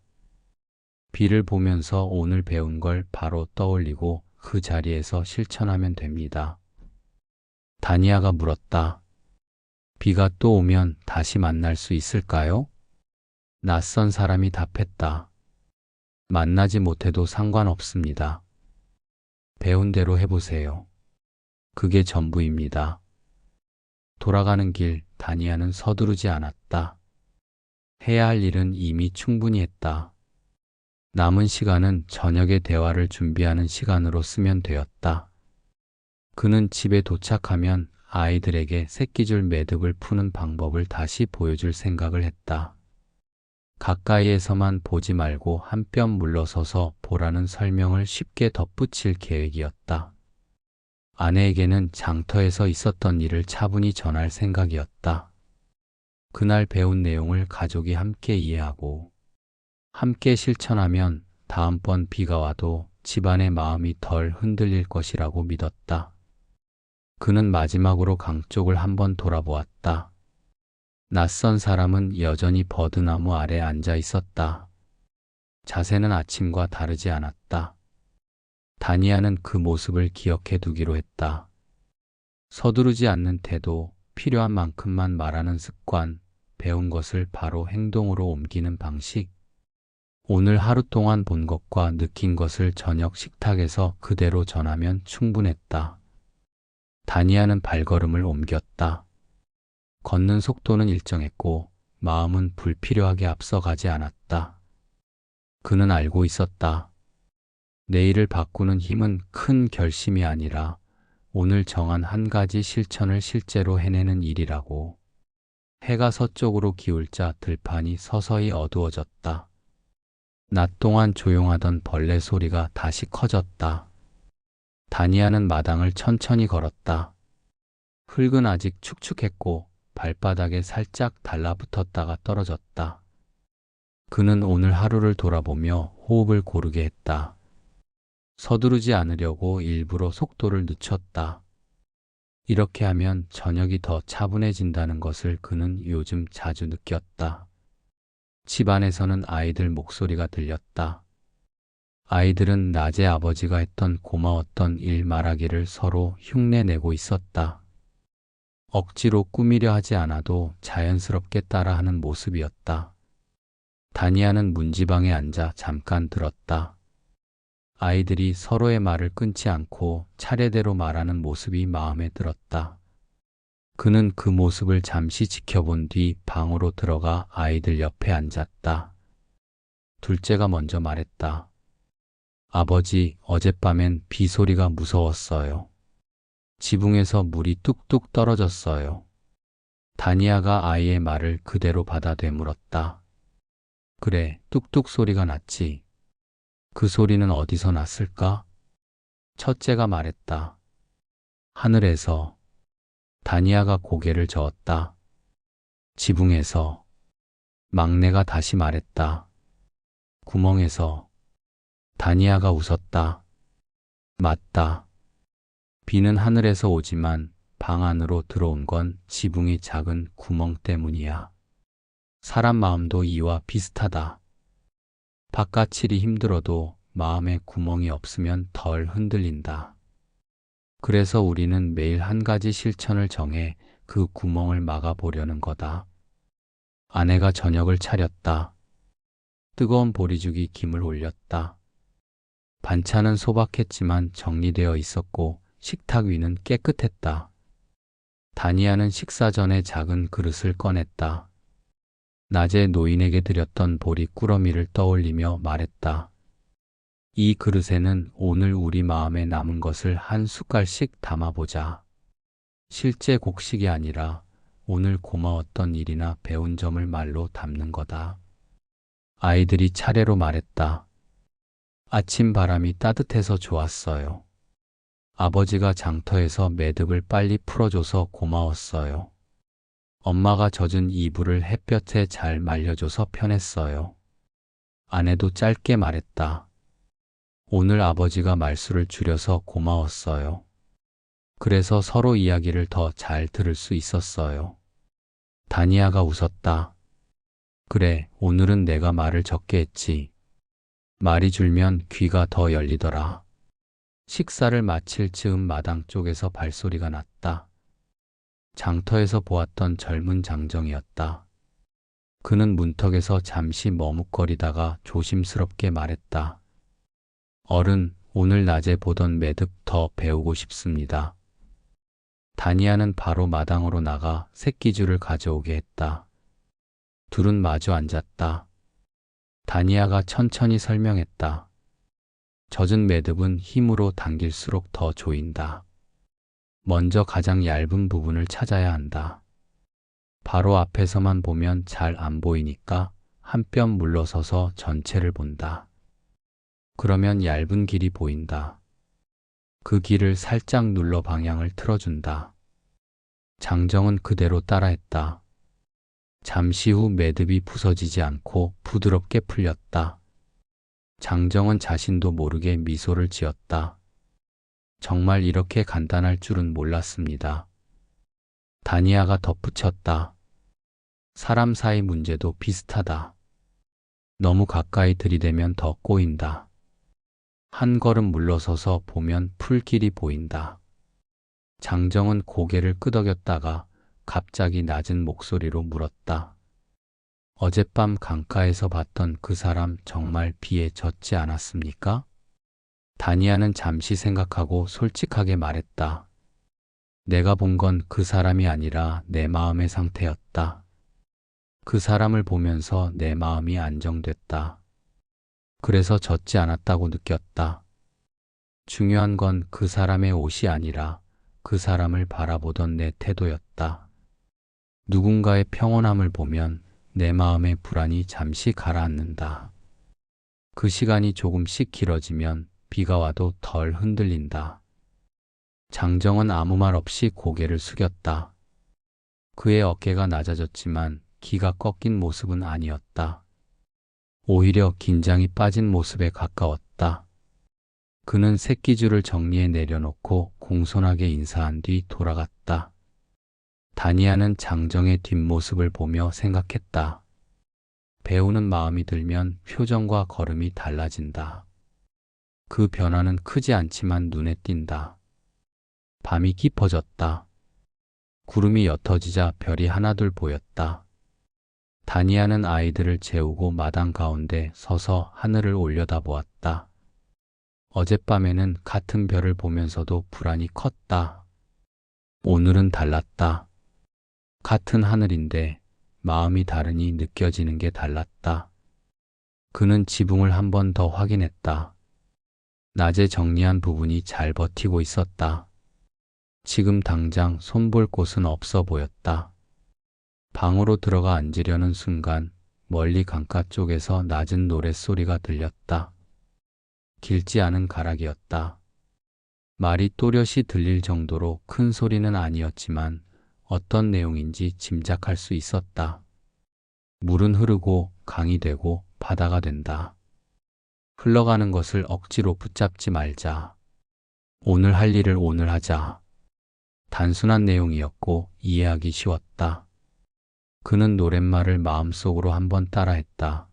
비를 보면서 오늘 배운 걸 바로 떠올리고 그 자리에서 실천하면 됩니다. 다니아가 물었다. 비가 또 오면 다시 만날 수 있을까요? 낯선 사람이 답했다. 만나지 못해도 상관없습니다. 배운 대로 해보세요. 그게 전부입니다. 돌아가는 길 다니아는 서두르지 않았다. 해야 할 일은 이미 충분히 했다. 남은 시간은 저녁의 대화를 준비하는 시간으로 쓰면 되었다. 그는 집에 도착하면 아이들에게 새끼줄 매듭을 푸는 방법을 다시 보여줄 생각을 했다. 가까이에서만 보지 말고 한 뼘 물러서서 보라는 설명을 쉽게 덧붙일 계획이었다. 아내에게는 장터에서 있었던 일을 차분히 전할 생각이었다. 그날 배운 내용을 가족이 함께 이해하고 함께 실천하면 다음번 비가 와도 집안의 마음이 덜 흔들릴 것이라고 믿었다. 그는 마지막으로 강 쪽을 한번 돌아보았다. 낯선 사람은 여전히 버드나무 아래 앉아 있었다. 자세는 아침과 다르지 않았다. 다니아는 그 모습을 기억해 두기로 했다. 서두르지 않는 태도, 필요한 만큼만 말하는 습관, 배운 것을 바로 행동으로 옮기는 방식. 오늘 하루 동안 본 것과 느낀 것을 저녁 식탁에서 그대로 전하면 충분했다. 다니아는 발걸음을 옮겼다. 걷는 속도는 일정했고 마음은 불필요하게 앞서가지 않았다. 그는 알고 있었다. 내일을 바꾸는 힘은 큰 결심이 아니라 오늘 정한 한 가지 실천을 실제로 해내는 일이라고. 해가 서쪽으로 기울자 들판이 서서히 어두워졌다. 낮 동안 조용하던 벌레 소리가 다시 커졌다. 다니아는 마당을 천천히 걸었다. 흙은 아직 축축했고 발바닥에 살짝 달라붙었다가 떨어졌다. 그는 오늘 하루를 돌아보며 호흡을 고르게 했다. 서두르지 않으려고 일부러 속도를 늦췄다. 이렇게 하면 저녁이 더 차분해진다는 것을 그는 요즘 자주 느꼈다. 집 안에서는 아이들 목소리가 들렸다. 아이들은 낮에 아버지가 했던 고마웠던 일 말하기를 서로 흉내내고 있었다. 억지로 꾸미려 하지 않아도 자연스럽게 따라하는 모습이었다. 다니아는 문지방에 앉아 잠깐 들었다. 아이들이 서로의 말을 끊지 않고 차례대로 말하는 모습이 마음에 들었다. 그는 그 모습을 잠시 지켜본 뒤 방으로 들어가 아이들 옆에 앉았다. 둘째가 먼저 말했다. 아버지, 어젯밤엔 비 소리가 무서웠어요. 지붕에서 물이 뚝뚝 떨어졌어요. 다니아가 아이의 말을 그대로 받아 되물었다. 그래, 뚝뚝 소리가 났지. 그 소리는 어디서 났을까? 첫째가 말했다. 하늘에서. 다니아가 고개를 저었다. 지붕에서. 막내가 다시 말했다. 구멍에서. 다니아가 웃었다. 맞다. 비는 하늘에서 오지만 방 안으로 들어온 건 지붕의 작은 구멍 때문이야. 사람 마음도 이와 비슷하다. 바깥일이 힘들어도 마음에 구멍이 없으면 덜 흔들린다. 그래서 우리는 매일 한 가지 실천을 정해 그 구멍을 막아보려는 거다. 아내가 저녁을 차렸다. 뜨거운 보리죽이 김을 올렸다. 반찬은 소박했지만 정리되어 있었고 식탁 위는 깨끗했다. 다니아는 식사 전에 작은 그릇을 꺼냈다. 낮에 노인에게 드렸던 보리 꾸러미를 떠올리며 말했다. 이 그릇에는 오늘 우리 마음에 남은 것을 한 숟갈씩 담아보자. 실제 곡식이 아니라 오늘 고마웠던 일이나 배운 점을 말로 담는 거다. 아이들이 차례로 말했다. 아침 바람이 따뜻해서 좋았어요. 아버지가 장터에서 매듭을 빨리 풀어줘서 고마웠어요. 엄마가 젖은 이불을 햇볕에 잘 말려줘서 편했어요. 아내도 짧게 말했다. 오늘 아버지가 말수를 줄여서 고마웠어요. 그래서 서로 이야기를 더 잘 들을 수 있었어요. 다니아가 웃었다. 그래, 오늘은 내가 말을 적게 했지. 말이 줄면 귀가 더 열리더라. 식사를 마칠 즈음 마당 쪽에서 발소리가 났다. 장터에서 보았던 젊은 장정이었다. 그는 문턱에서 잠시 머뭇거리다가 조심스럽게 말했다. 어른, 오늘 낮에 보던 매듭 더 배우고 싶습니다. 다니아는 바로 마당으로 나가 새끼줄을 가져오게 했다. 둘은 마주 앉았다. 다니아가 천천히 설명했다. 젖은 매듭은 힘으로 당길수록 더 조인다. 먼저 가장 얇은 부분을 찾아야 한다. 바로 앞에서만 보면 잘 안 보이니까 한 뼘 물러서서 전체를 본다. 그러면 얇은 길이 보인다. 그 길을 살짝 눌러 방향을 틀어준다. 장정은 그대로 따라했다. 잠시 후 매듭이 부서지지 않고 부드럽게 풀렸다. 장정은 자신도 모르게 미소를 지었다. 정말 이렇게 간단할 줄은 몰랐습니다. 다니아가 덧붙였다. 사람 사이 문제도 비슷하다. 너무 가까이 들이대면 더 꼬인다. 한 걸음 물러서서 보면 풀길이 보인다. 장정은 고개를 끄덕였다가 갑자기 낮은 목소리로 물었다. 어젯밤 강가에서 봤던 그 사람 정말 비에 젖지 않았습니까? 다니아는 잠시 생각하고 솔직하게 말했다. 내가 본 건 그 사람이 아니라 내 마음의 상태였다. 그 사람을 보면서 내 마음이 안정됐다. 그래서 젖지 않았다고 느꼈다. 중요한 건 그 사람의 옷이 아니라 그 사람을 바라보던 내 태도였다. 누군가의 평온함을 보면 내 마음의 불안이 잠시 가라앉는다. 그 시간이 조금씩 길어지면 비가 와도 덜 흔들린다. 장정은 아무 말 없이 고개를 숙였다. 그의 어깨가 낮아졌지만 기가 꺾인 모습은 아니었다. 오히려 긴장이 빠진 모습에 가까웠다. 그는 새끼줄을 정리해 내려놓고 공손하게 인사한 뒤 돌아갔다. 다니아는 장정의 뒷모습을 보며 생각했다. 배우는 마음이 들면 표정과 걸음이 달라진다. 그 변화는 크지 않지만 눈에 띈다. 밤이 깊어졌다. 구름이 옅어지자 별이 하나둘 보였다. 다니아는 아이들을 재우고 마당 가운데 서서 하늘을 올려다보았다. 어젯밤에는 같은 별을 보면서도 불안이 컸다. 오늘은 달랐다. 같은 하늘인데 마음이 다르니 느껴지는 게 달랐다. 그는 지붕을 한 번 더 확인했다. 낮에 정리한 부분이 잘 버티고 있었다. 지금 당장 손볼 곳은 없어 보였다. 방으로 들어가 앉으려는 순간 멀리 강가 쪽에서 낮은 노랫소리가 들렸다. 길지 않은 가락이었다. 말이 또렷이 들릴 정도로 큰 소리는 아니었지만 어떤 내용인지 짐작할 수 있었다. 물은 흐르고 강이 되고 바다가 된다. 흘러가는 것을 억지로 붙잡지 말자. 오늘 할 일을 오늘 하자. 단순한 내용이었고 이해하기 쉬웠다. 그는 노랫말을 마음속으로 한번 따라했다.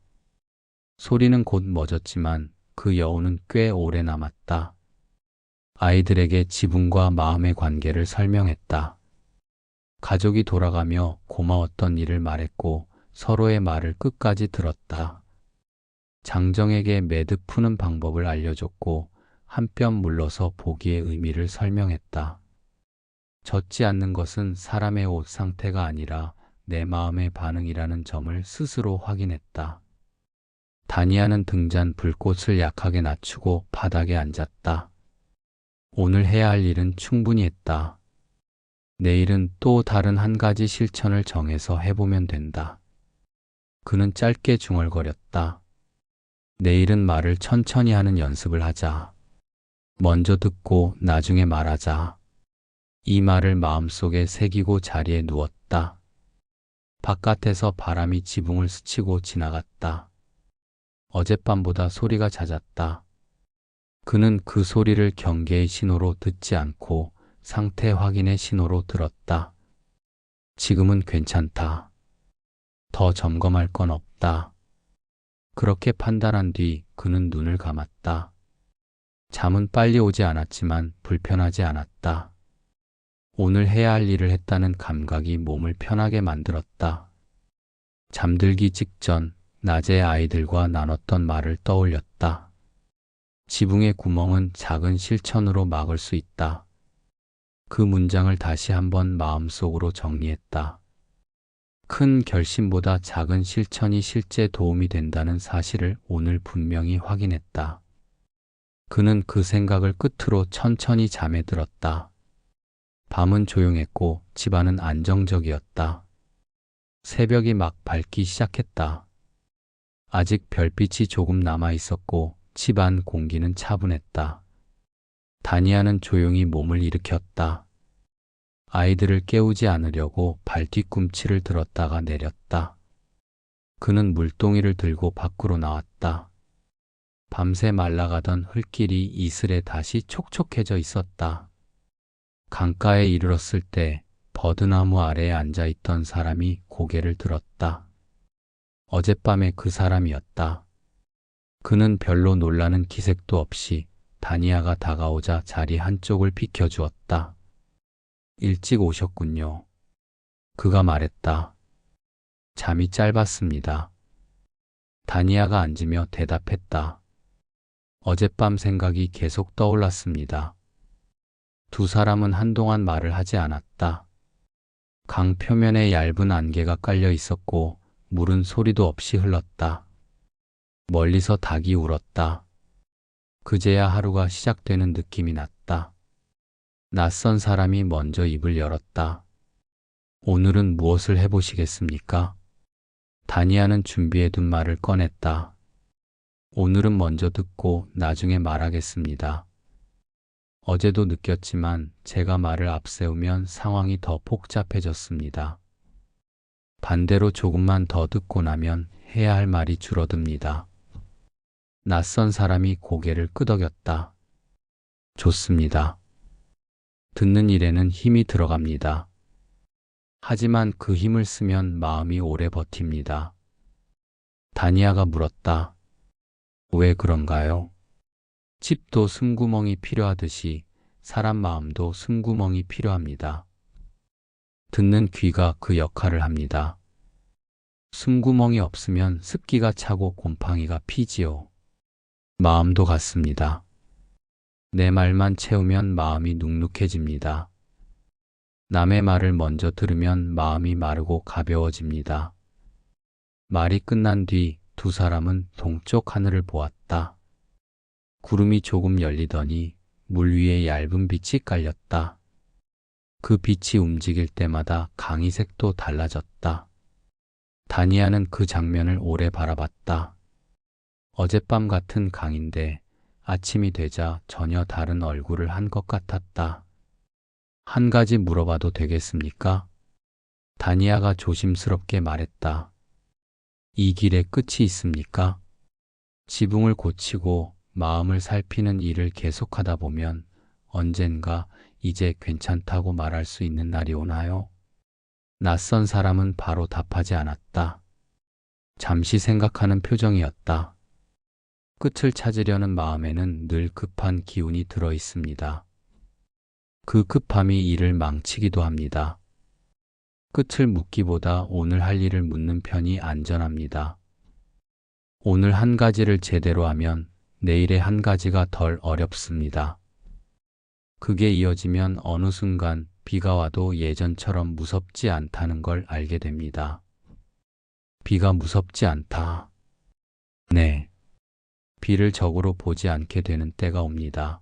소리는 곧 멎었지만 그 여운은 꽤 오래 남았다. 아이들에게 지붕과 마음의 관계를 설명했다. 가족이 돌아가며 고마웠던 일을 말했고 서로의 말을 끝까지 들었다. 장정에게 매듭 푸는 방법을 알려줬고 한 뼘 물러서 보기의 의미를 설명했다. 젖지 않는 것은 사람의 옷 상태가 아니라 내 마음의 반응이라는 점을 스스로 확인했다. 다니아는 등잔 불꽃을 약하게 낮추고 바닥에 앉았다. 오늘 해야 할 일은 충분히 했다. 내일은 또 다른 한 가지 실천을 정해서 해보면 된다. 그는 짧게 중얼거렸다. 내일은 말을 천천히 하는 연습을 하자. 먼저 듣고 나중에 말하자. 이 말을 마음속에 새기고 자리에 누웠다. 바깥에서 바람이 지붕을 스치고 지나갔다. 어젯밤보다 소리가 잦았다. 그는 그 소리를 경계의 신호로 듣지 않고 상태 확인의 신호로 들었다. 지금은 괜찮다. 더 점검할 건 없다. 그렇게 판단한 뒤 그는 눈을 감았다. 잠은 빨리 오지 않았지만 불편하지 않았다. 오늘 해야 할 일을 했다는 감각이 몸을 편하게 만들었다. 잠들기 직전 낮에 아이들과 나눴던 말을 떠올렸다. 지붕의 구멍은 작은 실천으로 막을 수 있다. 그 문장을 다시 한번 마음속으로 정리했다. 큰 결심보다 작은 실천이 실제 도움이 된다는 사실을 오늘 분명히 확인했다. 그는 그 생각을 끝으로 천천히 잠에 들었다. 밤은 조용했고 집안은 안정적이었다. 새벽이 막 밝기 시작했다. 아직 별빛이 조금 남아 있었고 집안 공기는 차분했다. 다니아는 조용히 몸을 일으켰다. 아이들을 깨우지 않으려고 발뒤꿈치를 들었다가 내렸다. 그는 물동이를 들고 밖으로 나왔다. 밤새 말라가던 흙길이 이슬에 다시 촉촉해져 있었다. 강가에 이르렀을 때 버드나무 아래에 앉아있던 사람이 고개를 들었다. 어젯밤의 그 사람이었다. 그는 별로 놀라는 기색도 없이 다니아가 다가오자 자리 한쪽을 비켜주었다. 일찍 오셨군요. 그가 말했다. 잠이 짧았습니다. 다니아가 앉으며 대답했다. 어젯밤 생각이 계속 떠올랐습니다. 두 사람은 한동안 말을 하지 않았다. 강 표면에 얇은 안개가 깔려 있었고 물은 소리도 없이 흘렀다. 멀리서 닭이 울었다. 그제야 하루가 시작되는 느낌이 났다. 낯선 사람이 먼저 입을 열었다. 오늘은 무엇을 해보시겠습니까? 다니아는 준비해둔 말을 꺼냈다. 오늘은 먼저 듣고 나중에 말하겠습니다. 어제도 느꼈지만 제가 말을 앞세우면 상황이 더 복잡해졌습니다. 반대로 조금만 더 듣고 나면 해야 할 말이 줄어듭니다. 낯선 사람이 고개를 끄덕였다. 좋습니다. 듣는 일에는 힘이 들어갑니다. 하지만 그 힘을 쓰면 마음이 오래 버팁니다. 다니아가 물었다. 왜 그런가요? 집도 숨구멍이 필요하듯이 사람 마음도 숨구멍이 필요합니다. 듣는 귀가 그 역할을 합니다. 숨구멍이 없으면 습기가 차고 곰팡이가 피지요. 마음도 같습니다. 내 말만 채우면 마음이 눅눅해집니다. 남의 말을 먼저 들으면 마음이 마르고 가벼워집니다. 말이 끝난 뒤 두 사람은 동쪽 하늘을 보았다. 구름이 조금 열리더니 물 위에 얇은 빛이 깔렸다. 그 빛이 움직일 때마다 강의 색도 달라졌다. 다니아는 그 장면을 오래 바라봤다. 어젯밤 같은 강인데 아침이 되자 전혀 다른 얼굴을 한 것 같았다. 한 가지 물어봐도 되겠습니까? 다니아가 조심스럽게 말했다. 이 길에 끝이 있습니까? 지붕을 고치고 마음을 살피는 일을 계속하다 보면 언젠가 이제 괜찮다고 말할 수 있는 날이 오나요? 낯선 사람은 바로 답하지 않았다. 잠시 생각하는 표정이었다. 끝을 찾으려는 마음에는 늘 급한 기운이 들어 있습니다. 그 급함이 일을 망치기도 합니다. 끝을 묻기보다 오늘 할 일을 묻는 편이 안전합니다. 오늘 한 가지를 제대로 하면 내일의 한 가지가 덜 어렵습니다. 그게 이어지면 어느 순간 비가 와도 예전처럼 무섭지 않다는 걸 알게 됩니다. 비가 무섭지 않다. 네. 비를 적으로 보지 않게 되는 때가 옵니다.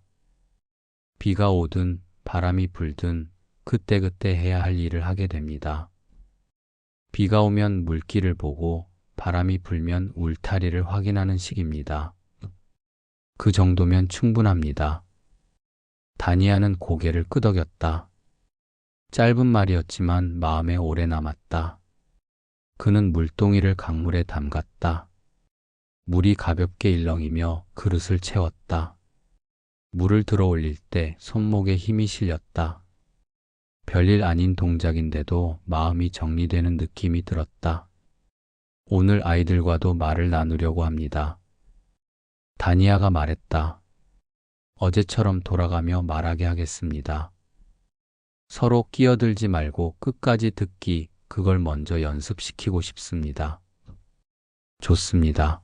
비가 오든 바람이 불든 그때그때 해야 할 일을 하게 됩니다. 비가 오면 물길을 보고 바람이 불면 울타리를 확인하는 식입니다. 그 정도면 충분합니다. 다니아는 고개를 끄덕였다. 짧은 말이었지만 마음에 오래 남았다. 그는 물동이를 강물에 담갔다. 물이 가볍게 일렁이며 그릇을 채웠다. 물을 들어 올릴 때 손목에 힘이 실렸다. 별일 아닌 동작인데도 마음이 정리되는 느낌이 들었다. 오늘 아이들과도 말을 나누려고 합니다. 다니아가 말했다. 어제처럼 돌아가며 말하게 하겠습니다. 서로 끼어들지 말고 끝까지 듣기, 그걸 먼저 연습시키고 싶습니다. 좋습니다.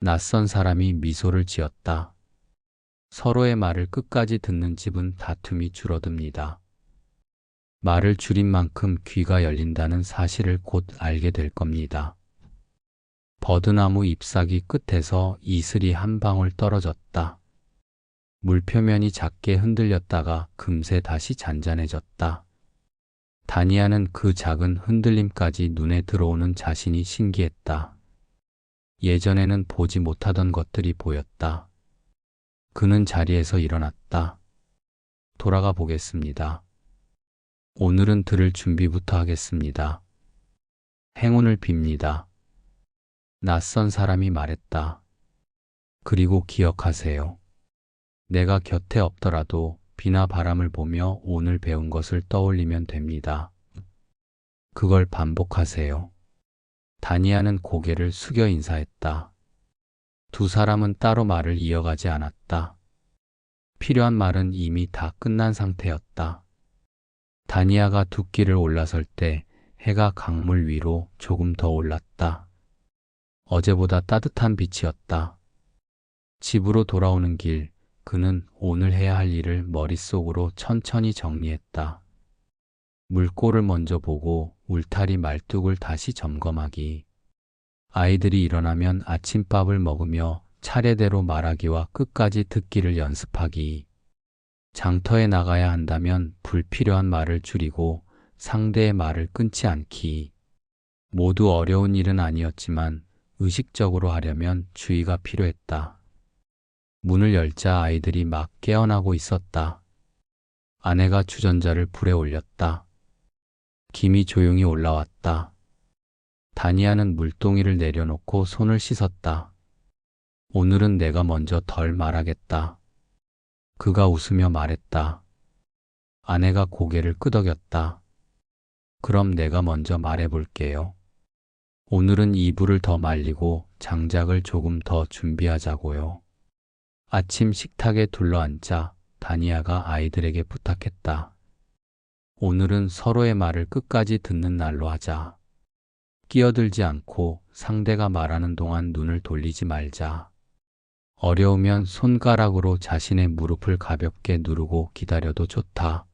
낯선 사람이 미소를 지었다. 서로의 말을 끝까지 듣는 집은 다툼이 줄어듭니다. 말을 줄인 만큼 귀가 열린다는 사실을 곧 알게 될 겁니다. 버드나무 잎사귀 끝에서 이슬이 한 방울 떨어졌다. 물 표면이 작게 흔들렸다가 금세 다시 잔잔해졌다. 다니아는 그 작은 흔들림까지 눈에 들어오는 자신이 신기했다. 예전에는 보지 못하던 것들이 보였다. 그는 자리에서 일어났다. 돌아가 보겠습니다. 오늘은 들을 준비부터 하겠습니다. 행운을 빕니다. 낯선 사람이 말했다. 그리고 기억하세요. 내가 곁에 없더라도 비나 바람을 보며 오늘 배운 것을 떠올리면 됩니다. 그걸 반복하세요. 다니아는 고개를 숙여 인사했다. 두 사람은 따로 말을 이어가지 않았다. 필요한 말은 이미 다 끝난 상태였다. 다니아가 둑길을 올라설 때 해가 강물 위로 조금 더 올랐다. 어제보다 따뜻한 빛이었다. 집으로 돌아오는 길, 그는 오늘 해야 할 일을 머릿속으로 천천히 정리했다. 물꼬를 먼저 보고 울타리 말뚝을 다시 점검하기. 아이들이 일어나면 아침밥을 먹으며 차례대로 말하기와 끝까지 듣기를 연습하기. 장터에 나가야 한다면 불필요한 말을 줄이고 상대의 말을 끊지 않기. 모두 어려운 일은 아니었지만 의식적으로 하려면 주의가 필요했다. 문을 열자 아이들이 막 깨어나고 있었다. 아내가 주전자를 불에 올렸다. 김이 조용히 올라왔다. 다니아는 물동이를 내려놓고 손을 씻었다. 오늘은 내가 먼저 덜 말하겠다. 그가 웃으며 말했다. 아내가 고개를 끄덕였다. 그럼 내가 먼저 말해볼게요. 오늘은 이불을 더 말리고 장작을 조금 더 준비하자고요. 아침 식탁에 둘러앉자 다니아가 아이들에게 부탁했다. 오늘은 서로의 말을 끝까지 듣는 날로 하자. 끼어들지 않고 상대가 말하는 동안 눈을 돌리지 말자. 어려우면 손가락으로 자신의 무릎을 가볍게 누르고 기다려도 좋다.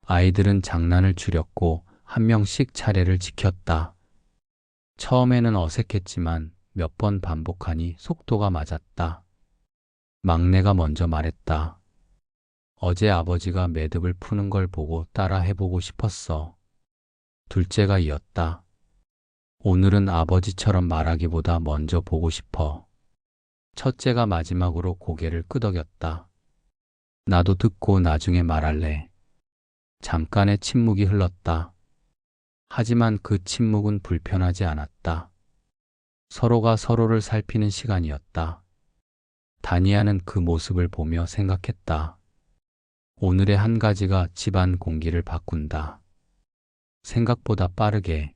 아이들은 장난을 줄였고 한 명씩 차례를 지켰다. 처음에는 어색했지만 몇 번 반복하니 속도가 맞았다. 막내가 먼저 말했다. 어제 아버지가 매듭을 푸는 걸 보고 따라 해보고 싶었어. 둘째가 이었다. 오늘은 아버지처럼 말하기보다 먼저 보고 싶어. 첫째가 마지막으로 고개를 끄덕였다. 나도 듣고 나중에 말할래. 잠깐의 침묵이 흘렀다. 하지만 그 침묵은 불편하지 않았다. 서로가 서로를 살피는 시간이었다. 다니아는 그 모습을 보며 생각했다. 오늘의 한 가지가 집안 공기를 바꾼다. 생각보다 빠르게.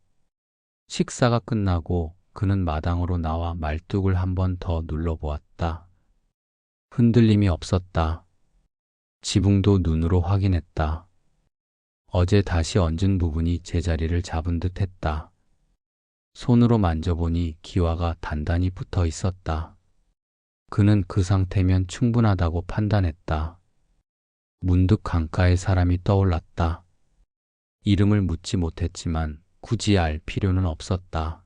식사가 끝나고 그는 마당으로 나와 말뚝을 한 번 더 눌러보았다. 흔들림이 없었다. 지붕도 눈으로 확인했다. 어제 다시 얹은 부분이 제자리를 잡은 듯 했다. 손으로 만져보니 기와가 단단히 붙어 있었다. 그는 그 상태면 충분하다고 판단했다. 문득 강가의 사람이 떠올랐다. 이름을 묻지 못했지만 굳이 알 필요는 없었다.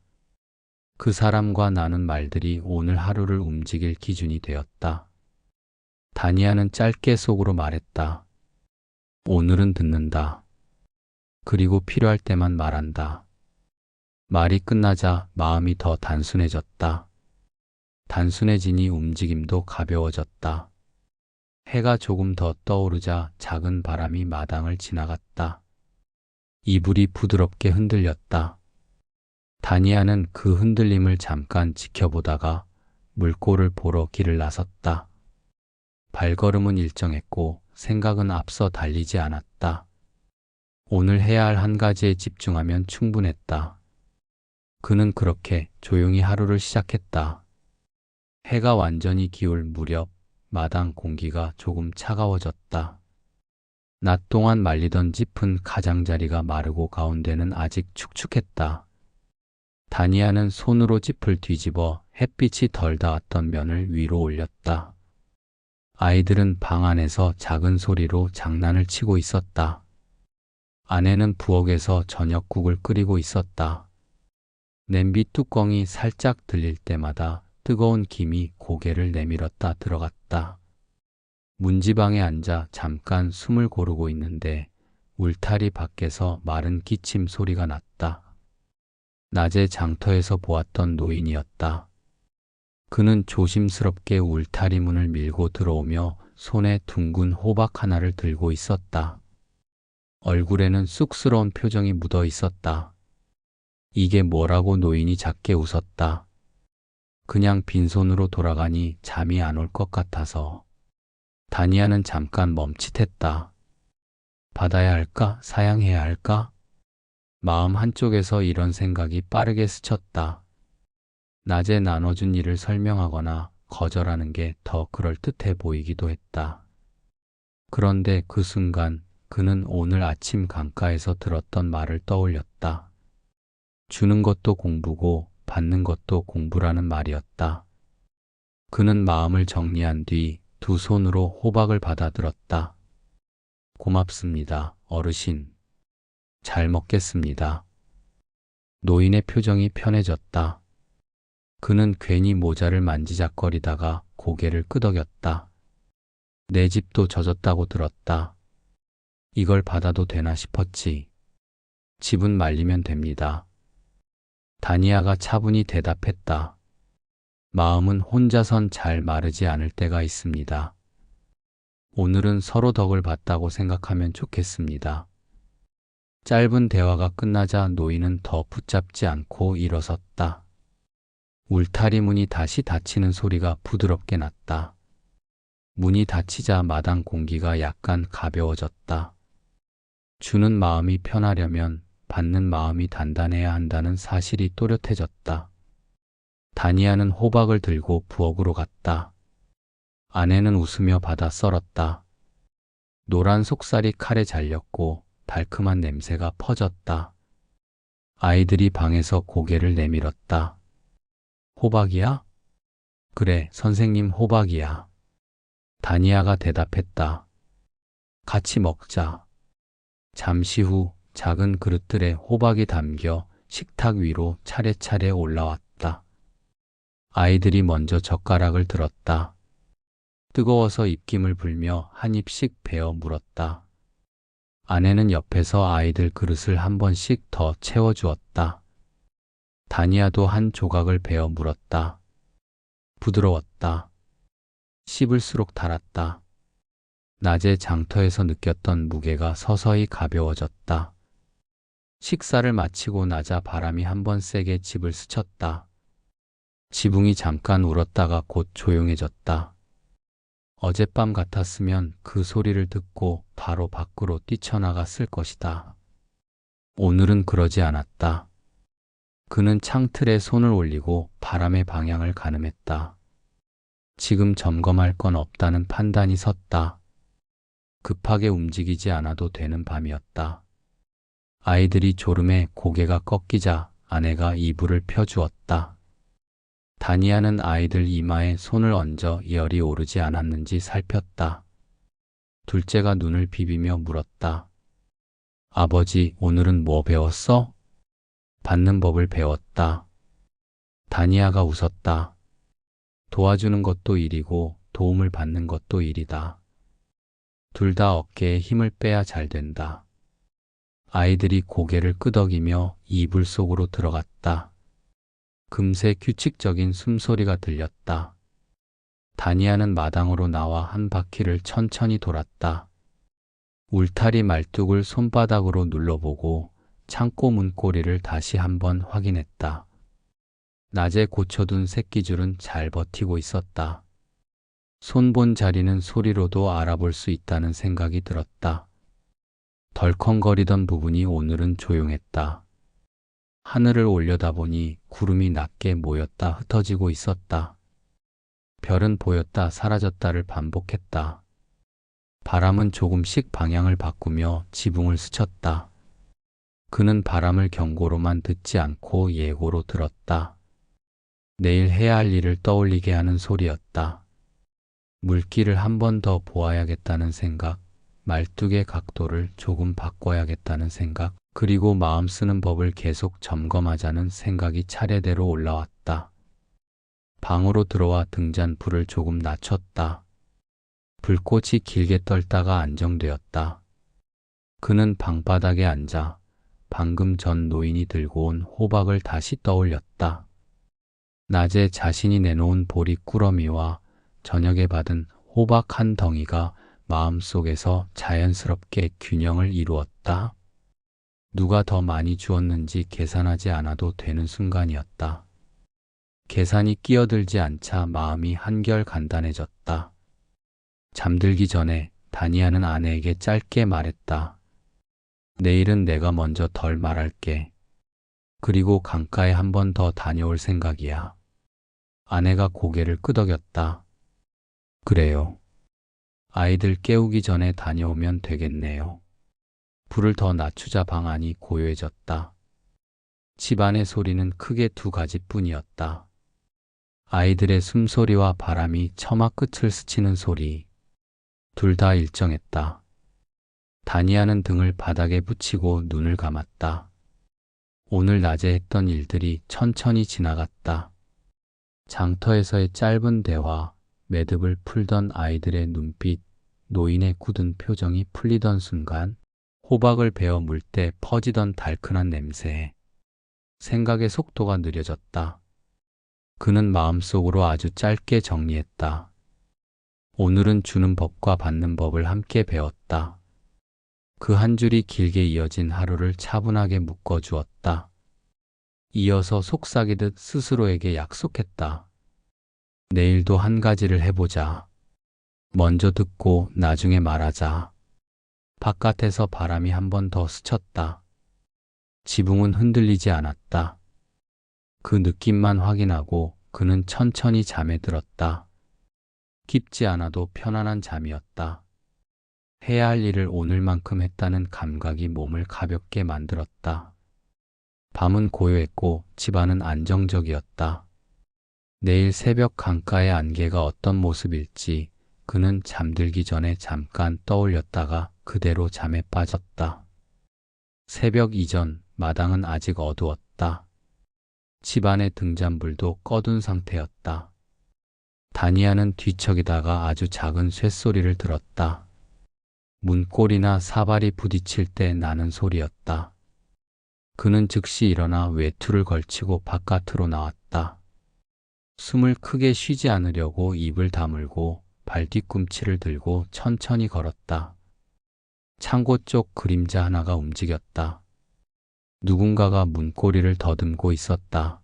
그 사람과 나눈 말들이 오늘 하루를 움직일 기준이 되었다. 다니아는 짧게 속으로 말했다. 오늘은 듣는다. 그리고 필요할 때만 말한다. 말이 끝나자 마음이 더 단순해졌다. 단순해지니 움직임도 가벼워졌다. 해가 조금 더 떠오르자 작은 바람이 마당을 지나갔다. 이불이 부드럽게 흔들렸다. 다니아는 그 흔들림을 잠깐 지켜보다가 물꼬를 보러 길을 나섰다. 발걸음은 일정했고 생각은 앞서 달리지 않았다. 오늘 해야 할 한 가지에 집중하면 충분했다. 그는 그렇게 조용히 하루를 시작했다. 해가 완전히 기울 무렵 마당 공기가 조금 차가워졌다. 낮 동안 말리던 짚은 가장자리가 마르고 가운데는 아직 축축했다. 다니아는 손으로 짚을 뒤집어 햇빛이 덜 닿았던 면을 위로 올렸다. 아이들은 방 안에서 작은 소리로 장난을 치고 있었다. 아내는 부엌에서 저녁국을 끓이고 있었다. 냄비 뚜껑이 살짝 들릴 때마다 뜨거운 김이 고개를 내밀었다 들어갔다. 문지방에 앉아 잠깐 숨을 고르고 있는데 울타리 밖에서 마른 기침 소리가 났다. 낮에 장터에서 보았던 노인이었다. 그는 조심스럽게 울타리 문을 밀고 들어오며 손에 둥근 호박 하나를 들고 있었다. 얼굴에는 쑥스러운 표정이 묻어 있었다. 이게 뭐라고 노인이 작게 웃었다. 그냥 빈손으로 돌아가니 잠이 안 올 것 같아서. 다니아는 잠깐 멈칫했다. 받아야 할까? 사양해야 할까? 마음 한쪽에서 이런 생각이 빠르게 스쳤다. 낮에 나눠준 일을 설명하거나 거절하는 게 더 그럴듯해 보이기도 했다. 그런데 그 순간 그는 오늘 아침 강가에서 들었던 말을 떠올렸다. 주는 것도 공부고 받는 것도 공부라는 말이었다. 그는 마음을 정리한 뒤 두 손으로 호박을 받아들었다. 고맙습니다, 어르신. 잘 먹겠습니다. 노인의 표정이 편해졌다. 그는 괜히 모자를 만지작거리다가 고개를 끄덕였다. 내 집도 젖었다고 들었다. 이걸 받아도 되나 싶었지. 집은 말리면 됩니다. 다니아가 차분히 대답했다. 마음은 혼자선 잘 마르지 않을 때가 있습니다. 오늘은 서로 덕을 봤다고 생각하면 좋겠습니다. 짧은 대화가 끝나자 노인은 더 붙잡지 않고 일어섰다. 울타리 문이 다시 닫히는 소리가 부드럽게 났다. 문이 닫히자 마당 공기가 약간 가벼워졌다. 주는 마음이 편하려면 받는 마음이 단단해야 한다는 사실이 또렷해졌다. 다니아는 호박을 들고 부엌으로 갔다. 아내는 웃으며 받아 썰었다. 노란 속살이 칼에 잘렸고 달큼한 냄새가 퍼졌다. 아이들이 방에서 고개를 내밀었다. 호박이야? 그래, 선생님 호박이야. 다니아가 대답했다. 같이 먹자. 잠시 후 작은 그릇들에 호박이 담겨 식탁 위로 차례차례 올라왔다. 아이들이 먼저 젓가락을 들었다. 뜨거워서 입김을 불며 한 입씩 베어 물었다. 아내는 옆에서 아이들 그릇을 한 번씩 더 채워주었다. 다니아도 한 조각을 베어 물었다. 부드러웠다. 씹을수록 달았다. 낮에 장터에서 느꼈던 무게가 서서히 가벼워졌다. 식사를 마치고 나자 바람이 한 번 세게 집을 스쳤다. 지붕이 잠깐 울었다가 곧 조용해졌다. 어젯밤 같았으면 그 소리를 듣고 바로 밖으로 뛰쳐나갔을 것이다. 오늘은 그러지 않았다. 그는 창틀에 손을 올리고 바람의 방향을 가늠했다. 지금 점검할 건 없다는 판단이 섰다. 급하게 움직이지 않아도 되는 밤이었다. 아이들이 졸음에 고개가 꺾이자 아내가 이불을 펴주었다. 다니아는 아이들 이마에 손을 얹어 열이 오르지 않았는지 살폈다. 둘째가 눈을 비비며 물었다. 아버지, 오늘은 뭐 배웠어? 받는 법을 배웠다. 다니아가 웃었다. 도와주는 것도 일이고 도움을 받는 것도 일이다. 둘 다 어깨에 힘을 빼야 잘 된다. 아이들이 고개를 끄덕이며 이불 속으로 들어갔다. 금세 규칙적인 숨소리가 들렸다. 다니아는 마당으로 나와 한 바퀴를 천천히 돌았다. 울타리 말뚝을 손바닥으로 눌러보고 창고 문고리를 다시 한번 확인했다. 낮에 고쳐둔 새끼줄은 잘 버티고 있었다. 손본 자리는 소리로도 알아볼 수 있다는 생각이 들었다. 덜컹거리던 부분이 오늘은 조용했다. 하늘을 올려다보니 구름이 낮게 모였다 흩어지고 있었다. 별은 보였다 사라졌다를 반복했다. 바람은 조금씩 방향을 바꾸며 지붕을 스쳤다. 그는 바람을 경고로만 듣지 않고 예고로 들었다. 내일 해야 할 일을 떠올리게 하는 소리였다. 물길을 한 번 더 보아야겠다는 생각, 말뚝의 각도를 조금 바꿔야겠다는 생각, 그리고 마음 쓰는 법을 계속 점검하자는 생각이 차례대로 올라왔다. 방으로 들어와 등잔 불을 조금 낮췄다. 불꽃이 길게 떨다가 안정되었다. 그는 방바닥에 앉아 방금 전 노인이 들고 온 호박을 다시 떠올렸다. 낮에 자신이 내놓은 보리 꾸러미와 저녁에 받은 호박 한 덩이가 마음속에서 자연스럽게 균형을 이루었다. 누가 더 많이 주었는지 계산하지 않아도 되는 순간이었다. 계산이 끼어들지 않자 마음이 한결 간단해졌다. 잠들기 전에 다니아는 아내에게 짧게 말했다. 내일은 내가 먼저 덜 말할게. 그리고 강가에 한 번 더 다녀올 생각이야. 아내가 고개를 끄덕였다. 그래요. 아이들 깨우기 전에 다녀오면 되겠네요. 불을 더 낮추자 방 안이 고요해졌다. 집안의 소리는 크게 두 가지뿐이었다. 아이들의 숨소리와 바람이 처마 끝을 스치는 소리. 둘 다 일정했다. 다니아는 등을 바닥에 붙이고 눈을 감았다. 오늘 낮에 했던 일들이 천천히 지나갔다. 장터에서의 짧은 대화, 매듭을 풀던 아이들의 눈빛, 노인의 굳은 표정이 풀리던 순간, 호박을 베어 물 때 퍼지던 달큰한 냄새. 생각의 속도가 느려졌다. 그는 마음속으로 아주 짧게 정리했다. 오늘은 주는 법과 받는 법을 함께 배웠다. 그 한 줄이 길게 이어진 하루를 차분하게 묶어주었다. 이어서 속삭이듯 스스로에게 약속했다. 내일도 한 가지를 해보자. 먼저 듣고 나중에 말하자. 바깥에서 바람이 한 번 더 스쳤다. 지붕은 흔들리지 않았다. 그 느낌만 확인하고 그는 천천히 잠에 들었다. 깊지 않아도 편안한 잠이었다. 해야 할 일을 오늘만큼 했다는 감각이 몸을 가볍게 만들었다. 밤은 고요했고 집안은 안정적이었다. 내일 새벽 강가의 안개가 어떤 모습일지 그는 잠들기 전에 잠깐 떠올렸다가 그대로 잠에 빠졌다. 새벽 이전 마당은 아직 어두웠다. 집안의 등잔불도 꺼둔 상태였다. 다니아는 뒤척이다가 아주 작은 쇳소리를 들었다. 문고리나 사발이 부딪힐 때 나는 소리였다. 그는 즉시 일어나 외투를 걸치고 바깥으로 나왔다. 숨을 크게 쉬지 않으려고 입을 다물고 발뒤꿈치를 들고 천천히 걸었다. 창고 쪽 그림자 하나가 움직였다. 누군가가 문고리를 더듬고 있었다.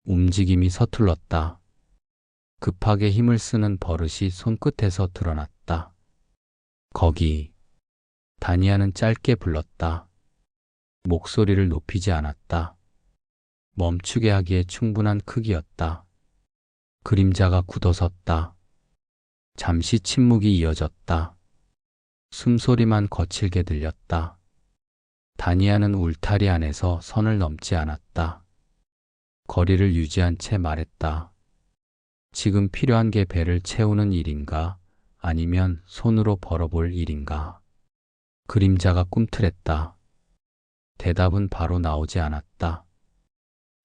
움직임이 서툴렀다. 급하게 힘을 쓰는 버릇이 손끝에서 드러났다. 거기. 다니아는 짧게 불렀다. 목소리를 높이지 않았다. 멈추게 하기에 충분한 크기였다. 그림자가 굳어섰다. 잠시 침묵이 이어졌다. 숨소리만 거칠게 들렸다. 다니아는 울타리 안에서 선을 넘지 않았다. 거리를 유지한 채 말했다. 지금 필요한 게 배를 채우는 일인가? 아니면 손으로 벌어볼 일인가? 그림자가 꿈틀했다. 대답은 바로 나오지 않았다.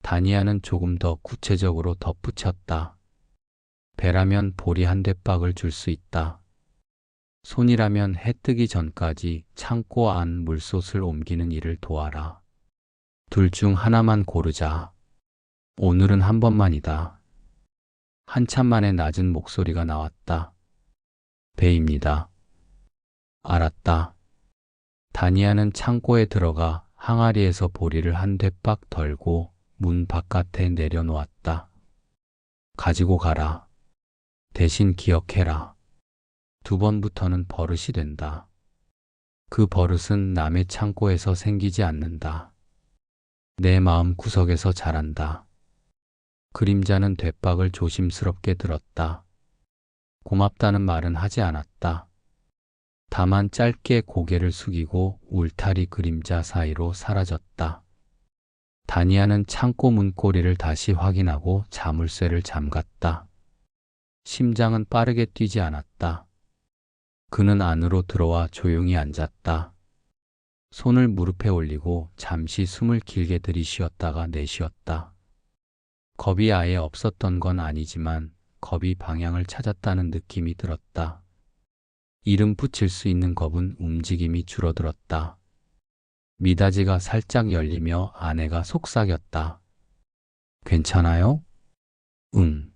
다니아는 조금 더 구체적으로 덧붙였다. 배라면 보리 한 대박을 줄 수 있다. 손이라면 해 뜨기 전까지 창고 안 물솥을 옮기는 일을 도와라. 둘 중 하나만 고르자. 오늘은 한 번만이다. 한참 만에 낮은 목소리가 나왔다. 배입니다. 알았다. 다니아는 창고에 들어가 항아리에서 보리를 한 대박 덜고 문 바깥에 내려놓았다. 가지고 가라. 대신 기억해라. 2번부터는 버릇이 된다. 그 버릇은 남의 창고에서 생기지 않는다. 내 마음 구석에서 자란다. 그림자는 대박을 조심스럽게 들었다. 고맙다는 말은 하지 않았다. 다만 짧게 고개를 숙이고 울타리 그림자 사이로 사라졌다. 다니아는 창고 문고리를 다시 확인하고 자물쇠를 잠갔다. 심장은 빠르게 뛰지 않았다. 그는 안으로 들어와 조용히 앉았다. 손을 무릎에 올리고 잠시 숨을 길게 들이쉬었다가 내쉬었다. 겁이 아예 없었던 건 아니지만 겁이 방향을 찾았다는 느낌이 들었다. 이름 붙일 수 있는 겁은 움직임이 줄어들었다. 미닫이가 살짝 열리며 아내가 속삭였다. 괜찮아요? 응.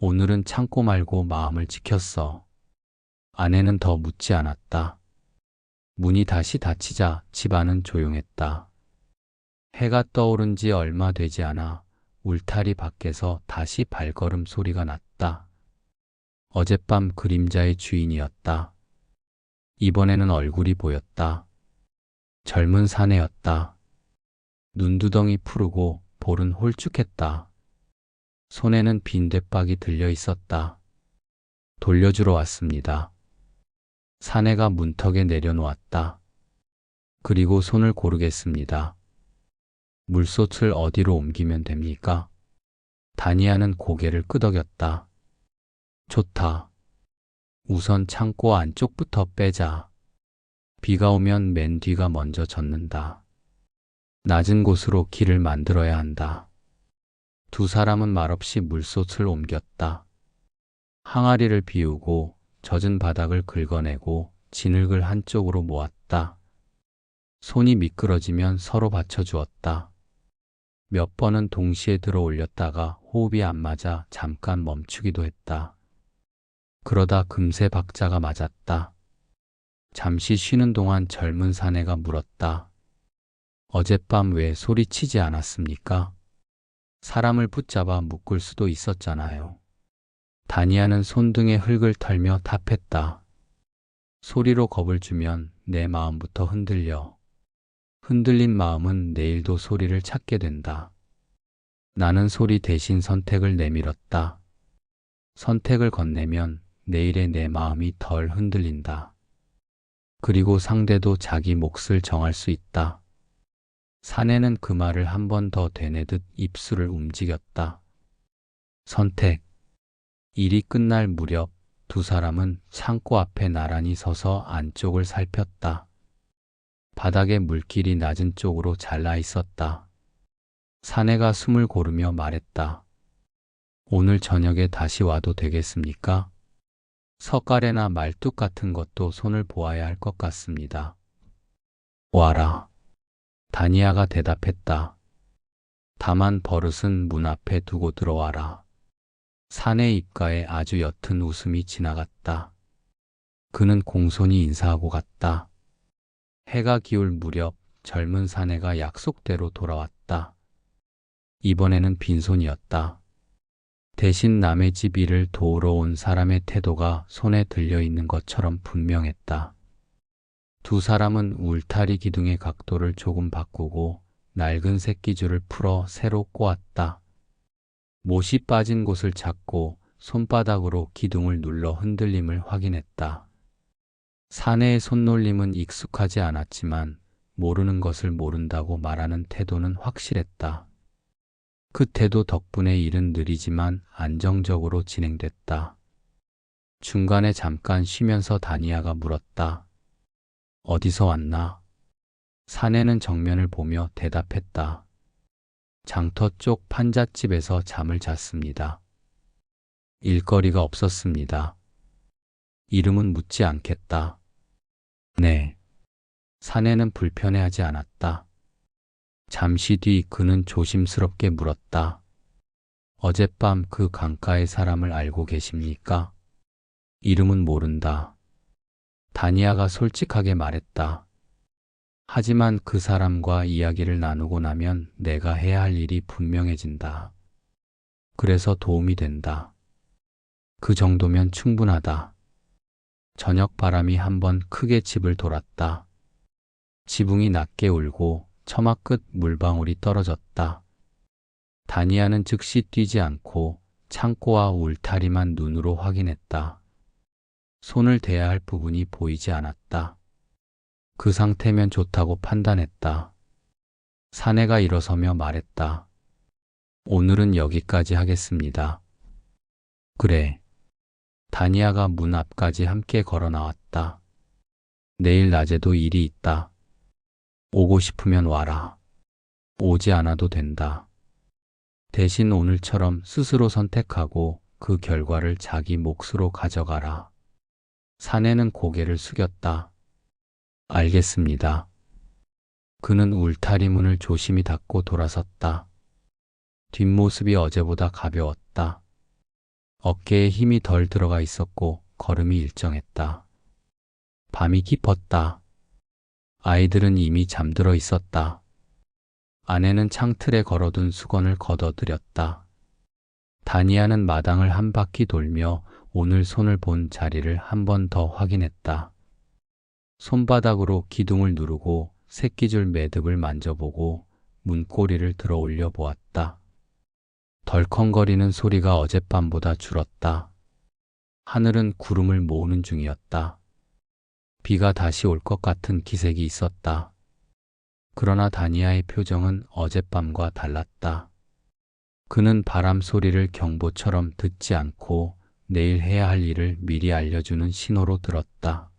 오늘은 참고 말고 마음을 지켰어. 아내는 더 묻지 않았다. 문이 다시 닫히자 집안은 조용했다. 해가 떠오른 지 얼마 되지 않아 울타리 밖에서 다시 발걸음 소리가 났다. 어젯밤 그림자의 주인이었다. 이번에는 얼굴이 보였다. 젊은 사내였다. 눈두덩이 푸르고 볼은 홀쭉했다. 손에는 빈 대박이 들려 있었다. 돌려주러 왔습니다. 사내가 문턱에 내려놓았다. 그리고 손을 고르겠습니다. 물솥을 어디로 옮기면 됩니까? 다니아는 고개를 끄덕였다. 좋다. 우선 창고 안쪽부터 빼자. 비가 오면 맨 뒤가 먼저 젖는다. 낮은 곳으로 길을 만들어야 한다. 2사람은 말없이 물솥을 옮겼다. 항아리를 비우고 젖은 바닥을 긁어내고 진흙을 한쪽으로 모았다. 손이 미끄러지면 서로 받쳐주었다. 몇 번은 동시에 들어 올렸다가 호흡이 안 맞아 잠깐 멈추기도 했다. 그러다 금세 박자가 맞았다. 잠시 쉬는 동안 젊은 사내가 물었다. 어젯밤 왜 소리치지 않았습니까? 사람을 붙잡아 묶을 수도 있었잖아요. 다니아는 손등에 흙을 털며 답했다. 소리로 겁을 주면 내 마음부터 흔들려. 흔들린 마음은 내일도 소리를 찾게 된다. 나는 소리 대신 선택을 내밀었다. 선택을 건네면 내일의 내 마음이 덜 흔들린다. 그리고 상대도 자기 몫을 정할 수 있다. 사내는 그 말을 한 번 더 되뇌듯 입술을 움직였다. 선택. 일이 끝날 무렵 2사람은 창고 앞에 나란히 서서 안쪽을 살폈다. 바닥에 물길이 낮은 쪽으로 잘라 있었다. 사내가 숨을 고르며 말했다. 오늘 저녁에 다시 와도 되겠습니까? 석가래나 말뚝 같은 것도 손을 보아야 할 것 같습니다. 와라. 다니아가 대답했다. 다만 버릇은 문 앞에 두고 들어와라. 사내 입가에 아주 옅은 웃음이 지나갔다. 그는 공손히 인사하고 갔다. 해가 기울 무렵 젊은 사내가 약속대로 돌아왔다. 이번에는 빈손이었다. 대신 남의 집 일을 도우러 온 사람의 태도가 손에 들려 있는 것처럼 분명했다. 2사람은 울타리 기둥의 각도를 조금 바꾸고 낡은 새끼줄을 풀어 새로 꼬았다. 못이 빠진 곳을 찾고 손바닥으로 기둥을 눌러 흔들림을 확인했다. 사내의 손놀림은 익숙하지 않았지만 모르는 것을 모른다고 말하는 태도는 확실했다. 그 태도 덕분에 일은 느리지만 안정적으로 진행됐다. 중간에 잠깐 쉬면서 다니아가 물었다. 어디서 왔나? 사내는 정면을 보며 대답했다. 장터 쪽 판잣집에서 잠을 잤습니다. 일거리가 없었습니다. 이름은 묻지 않겠다. 네. 사내는 불편해하지 않았다. 잠시 뒤 그는 조심스럽게 물었다. 어젯밤 그 강가의 사람을 알고 계십니까? 이름은 모른다. 다니아가 솔직하게 말했다. 하지만 그 사람과 이야기를 나누고 나면 내가 해야 할 일이 분명해진다. 그래서 도움이 된다. 그 정도면 충분하다. 저녁 바람이 한번 크게 집을 돌았다. 지붕이 낮게 울고 처마 끝 물방울이 떨어졌다. 다니아는 즉시 뛰지 않고 창고와 울타리만 눈으로 확인했다. 손을 대야 할 부분이 보이지 않았다. 그 상태면 좋다고 판단했다. 사내가 일어서며 말했다. 오늘은 여기까지 하겠습니다. 그래. 다니아가 문 앞까지 함께 걸어 나왔다. 내일 낮에도 일이 있다. 오고 싶으면 와라. 오지 않아도 된다. 대신 오늘처럼 스스로 선택하고 그 결과를 자기 몫으로 가져가라. 사내는 고개를 숙였다. 알겠습니다. 그는 울타리 문을 조심히 닫고 돌아섰다. 뒷모습이 어제보다 가벼웠다. 어깨에 힘이 덜 들어가 있었고 걸음이 일정했다. 밤이 깊었다. 아이들은 이미 잠들어 있었다. 아내는 창틀에 걸어둔 수건을 걷어들였다. 다니아는 마당을 한 바퀴 돌며 오늘 손을 본 자리를 한 번 더 확인했다. 손바닥으로 기둥을 누르고 새끼줄 매듭을 만져보고 문고리를 들어 올려 보았다. 덜컹거리는 소리가 어젯밤보다 줄었다. 하늘은 구름을 모으는 중이었다. 비가 다시 올 것 같은 기색이 있었다. 그러나 다니아의 표정은 어젯밤과 달랐다. 그는 바람 소리를 경보처럼 듣지 않고 내일 해야 할 일을 미리 알려주는 신호로 들었다.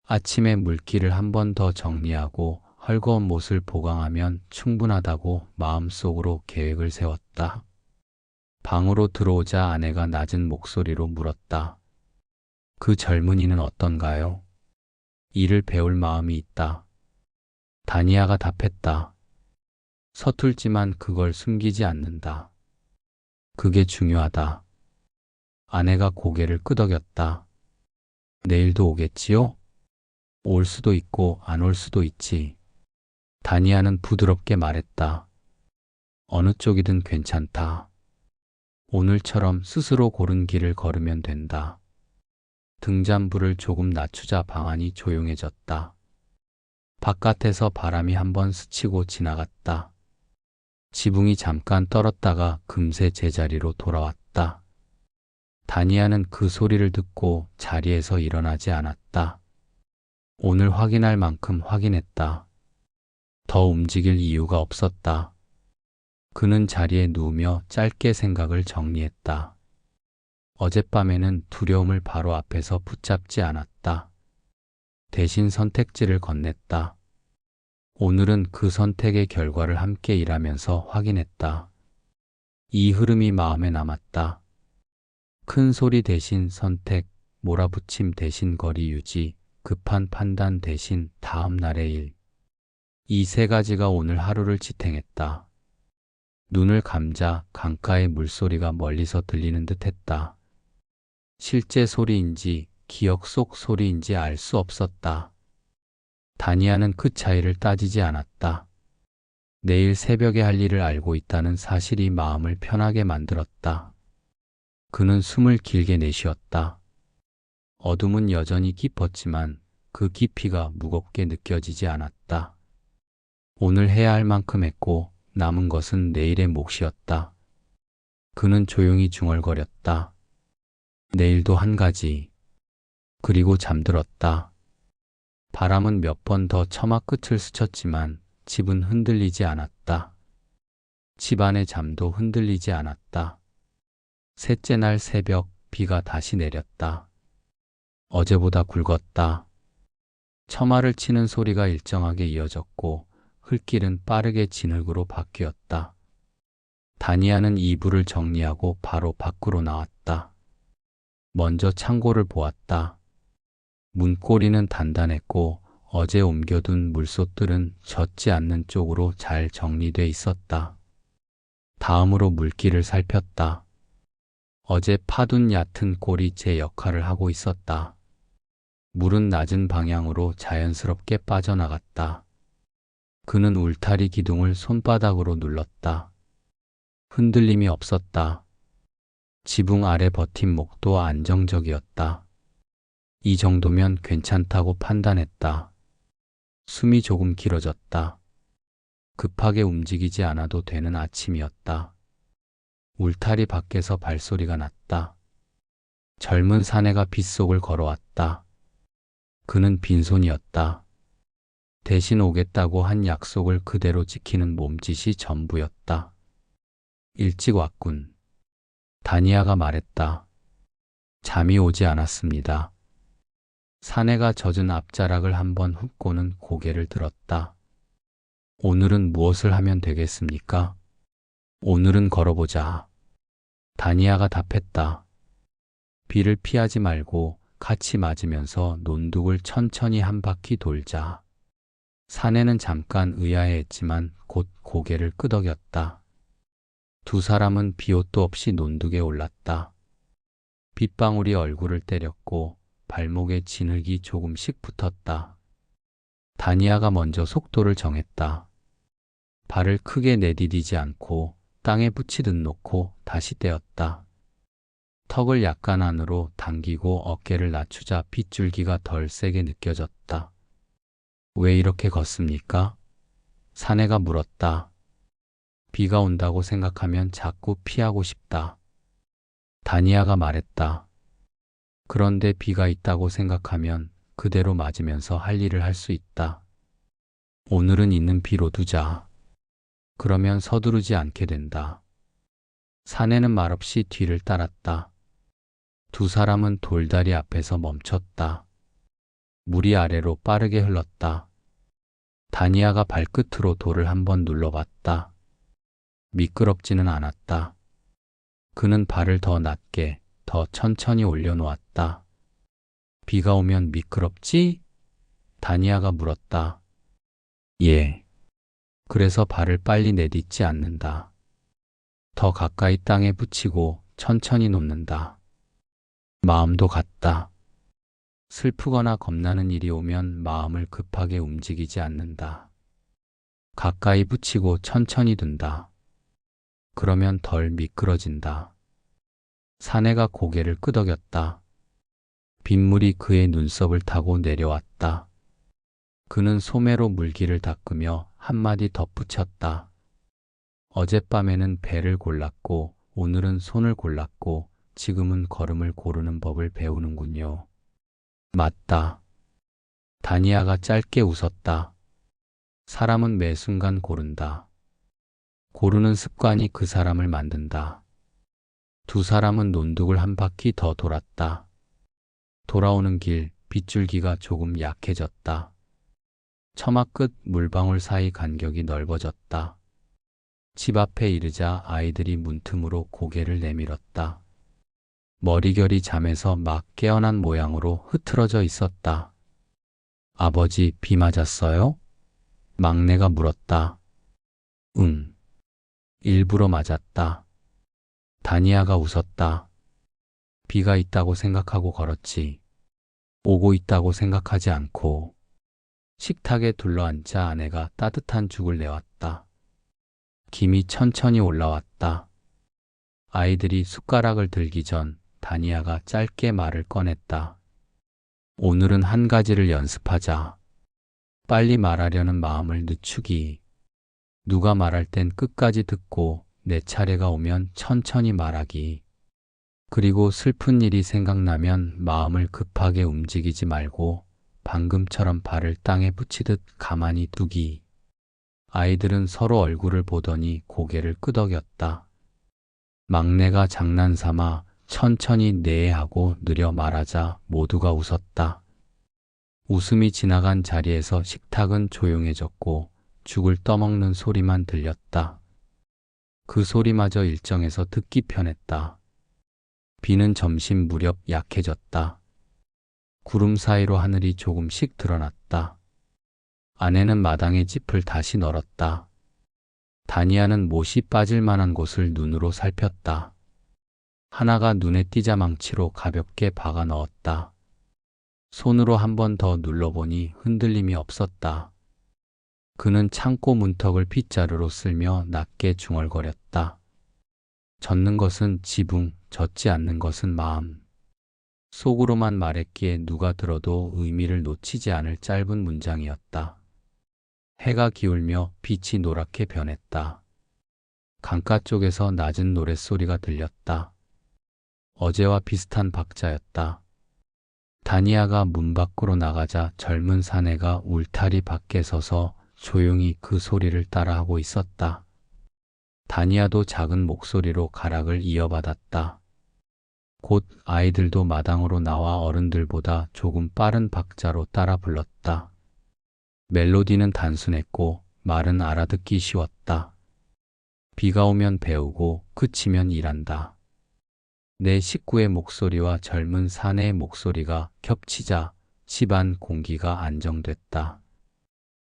아침에 물기를 한 번 더 정리하고 헐거운 못을 보강하면 충분하다고 마음속으로 계획을 세웠다. 방으로 들어오자 아내가 낮은 목소리로 물었다. 그 젊은이는 어떤가요? 일을 배울 마음이 있다. 다니아가 답했다. 서툴지만 그걸 숨기지 않는다. 그게 중요하다. 아내가 고개를 끄덕였다. 내일도 오겠지요? 올 수도 있고 안 올 수도 있지. 다니아는 부드럽게 말했다. 어느 쪽이든 괜찮다. 오늘처럼 스스로 고른 길을 걸으면 된다. 등잔불을 조금 낮추자 방안이 조용해졌다. 바깥에서 바람이 한번 스치고 지나갔다. 지붕이 잠깐 떨었다가 금세 제자리로 돌아왔다. 다니아는 그 소리를 듣고 자리에서 일어나지 않았다. 오늘 확인할 만큼 확인했다. 더 움직일 이유가 없었다. 그는 자리에 누우며 짧게 생각을 정리했다. 어젯밤에는 두려움을 바로 앞에서 붙잡지 않았다. 대신 선택지를 건넸다. 오늘은 그 선택의 결과를 함께 일하면서 확인했다. 이 흐름이 마음에 남았다. 큰 소리 대신 선택, 몰아붙임 대신 거리 유지, 급한 판단 대신 다음 날의 일. 이 세 가지가 오늘 하루를 지탱했다. 눈을 감자 강가의 물소리가 멀리서 들리는 듯 했다. 실제 소리인지 기억 속 소리인지 알 수 없었다. 다니아는 그 차이를 따지지 않았다. 내일 새벽에 할 일을 알고 있다는 사실이 마음을 편하게 만들었다. 그는 숨을 길게 내쉬었다. 어둠은 여전히 깊었지만 그 깊이가 무겁게 느껴지지 않았다. 오늘 해야 할 만큼 했고 남은 것은 내일의 몫이었다. 그는 조용히 중얼거렸다. 내일도 한 가지. 그리고 잠들었다. 바람은 몇 번 더 처마 끝을 스쳤지만 집은 흔들리지 않았다. 집안의 잠도 흔들리지 않았다. 셋째 날 새벽 비가 다시 내렸다. 어제보다 굵었다. 처마를 치는 소리가 일정하게 이어졌고 흘길은 빠르게 진흙으로 바뀌었다. 다니아는 이불을 정리하고 바로 밖으로 나왔다. 먼저 창고를 보았다. 문고리는 단단했고 어제 옮겨둔 물솥들은 젖지 않는 쪽으로 잘 정리돼 있었다. 다음으로 물길을 살폈다. 어제 파둔 얕은 골이 제 역할을 하고 있었다. 물은 낮은 방향으로 자연스럽게 빠져나갔다. 그는 울타리 기둥을 손바닥으로 눌렀다. 흔들림이 없었다. 지붕 아래 버팀목도 안정적이었다. 이 정도면 괜찮다고 판단했다. 숨이 조금 길어졌다. 급하게 움직이지 않아도 되는 아침이었다. 울타리 밖에서 발소리가 났다. 젊은 사내가 빗속을 걸어왔다. 그는 빈손이었다. 대신 오겠다고 한 약속을 그대로 지키는 몸짓이 전부였다. 일찍 왔군. 다니아가 말했다. 잠이 오지 않았습니다. 사내가 젖은 앞자락을 한번 훑고는 고개를 들었다. 오늘은 무엇을 하면 되겠습니까? 오늘은 걸어보자. 다니아가 답했다. 비를 피하지 말고 같이 맞으면서 논둑을 천천히 한 바퀴 돌자. 사내는 잠깐 의아해했지만 곧 고개를 끄덕였다. 두 사람은 비옷도 없이 논둑에 올랐다. 빗방울이 얼굴을 때렸고 발목에 진흙이 조금씩 붙었다. 다니아가 먼저 속도를 정했다. 발을 크게 내디디지 않고 땅에 붙이듯 놓고 다시 떼었다. 턱을 약간 안으로 당기고 어깨를 낮추자 빗줄기가 덜 세게 느껴졌다. 왜 이렇게 걷습니까? 사내가 물었다. 비가 온다고 생각하면 자꾸 피하고 싶다. 다니아가 말했다. 그런데 비가 있다고 생각하면 그대로 맞으면서 할 일을 할 수 있다. 오늘은 있는 비로 두자. 그러면 서두르지 않게 된다. 사내는 말없이 뒤를 따랐다. 두 사람은 돌다리 앞에서 멈췄다. 물이 아래로 빠르게 흘렀다. 다니아가 발끝으로 돌을 한번 눌러봤다. 미끄럽지는 않았다. 그는 발을 더 낮게, 더 천천히 올려놓았다. 비가 오면 미끄럽지? 다니아가 물었다. 예. 그래서 발을 빨리 내딛지 않는다. 더 가까이 땅에 붙이고 천천히 놓는다. 마음도 같다. 슬프거나 겁나는 일이 오면 마음을 급하게 움직이지 않는다. 가까이 붙이고 천천히 둔다. 그러면 덜 미끄러진다. 사내가 고개를 끄덕였다. 빗물이 그의 눈썹을 타고 내려왔다. 그는 소매로 물기를 닦으며 한마디 덧붙였다. 어젯밤에는 배를 골랐고 오늘은 손을 골랐고 지금은 걸음을 고르는 법을 배우는군요. 맞다. 다니아가 짧게 웃었다. 사람은 매 순간 고른다. 고르는 습관이 그 사람을 만든다. 두 사람은 논둑을 한 바퀴 더 돌았다. 돌아오는 길 빗줄기가 조금 약해졌다. 처마 끝 물방울 사이 간격이 넓어졌다. 집 앞에 이르자 아이들이 문틈으로 고개를 내밀었다. 머리결이 잠에서 막 깨어난 모양으로 흐트러져 있었다. 아버지, 비 맞았어요? 막내가 물었다. 응. 일부러 맞았다. 다니아가 웃었다. 비가 있다고 생각하고 걸었지. 오고 있다고 생각하지 않고. 식탁에 둘러앉자 아내가 따뜻한 죽을 내왔다. 김이 천천히 올라왔다. 아이들이 숟가락을 들기 전 다니아가 짧게 말을 꺼냈다. 오늘은 한 가지를 연습하자. 빨리 말하려는 마음을 늦추기. 누가 말할 땐 끝까지 듣고 내 차례가 오면 천천히 말하기. 그리고 슬픈 일이 생각나면 마음을 급하게 움직이지 말고 방금처럼 발을 땅에 붙이듯 가만히 두기. 아이들은 서로 얼굴을 보더니 고개를 끄덕였다. 막내가 장난삼아 천천히 네 하고 느려 말하자 모두가 웃었다. 웃음이 지나간 자리에서 식탁은 조용해졌고 죽을 떠먹는 소리만 들렸다. 그 소리마저 일정해서 듣기 편했다. 비는 점심 무렵 약해졌다. 구름 사이로 하늘이 조금씩 드러났다. 아내는 마당에 짚을 다시 널었다. 다니아는 못이 빠질 만한 곳을 눈으로 살폈다. 하나가 눈에 띄자망치로 가볍게 박아 넣었다. 손으로 한 번 더 눌러보니 흔들림이 없었다. 그는 창고 문턱을 빗자루로 쓸며 낮게 중얼거렸다. 젖는 것은 지붕, 젖지 않는 것은 마음. 속으로만 말했기에 누가 들어도 의미를 놓치지 않을 짧은 문장이었다. 해가 기울며 빛이 노랗게 변했다. 강가 쪽에서 낮은 노랫소리가 들렸다. 어제와 비슷한 박자였다. 다니아가 문 밖으로 나가자 젊은 사내가 울타리 밖에 서서 조용히 그 소리를 따라하고 있었다. 다니아도 작은 목소리로 가락을 이어받았다. 곧 아이들도 마당으로 나와 어른들보다 조금 빠른 박자로 따라 불렀다. 멜로디는 단순했고 말은 알아듣기 쉬웠다. 비가 오면 배우고 그치면 일한다. 내 식구의 목소리와 젊은 사내의 목소리가 겹치자 집안 공기가 안정됐다.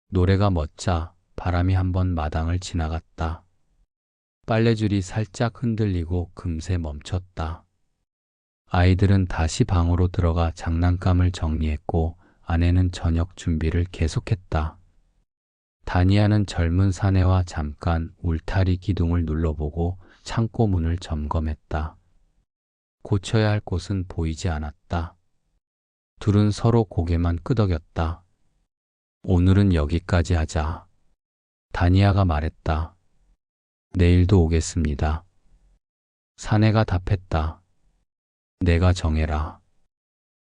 노래가 멎자 바람이 한번 마당을 지나갔다. 빨래줄이 살짝 흔들리고 금세 멈췄다. 아이들은 다시 방으로 들어가 장난감을 정리했고 아내는 저녁 준비를 계속했다. 다니아는 젊은 사내와 잠깐 울타리 기둥을 눌러보고 창고 문을 점검했다. 고쳐야 할 곳은 보이지 않았다. 둘은 서로 고개만 끄덕였다. 오늘은 여기까지 하자. 다니아가 말했다. 내일도 오겠습니다. 사내가 답했다. 내가 정해라.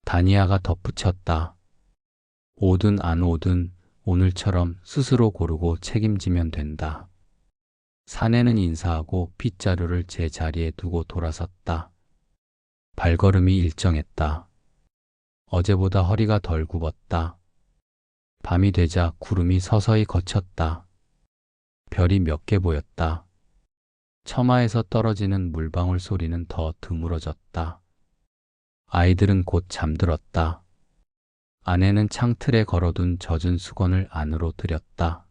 다니아가 덧붙였다. 오든 안 오든 오늘처럼 스스로 고르고 책임지면 된다. 사내는 인사하고 빗자루를 제 자리에 두고 돌아섰다. 발걸음이 일정했다. 어제보다 허리가 덜 굽었다. 밤이 되자 구름이 서서히 걷혔다. 별이 몇 개 보였다. 처마에서 떨어지는 물방울 소리는 더 드물어졌다. 아이들은 곧 잠들었다. 아내는 창틀에 걸어둔 젖은 수건을 안으로 들였다.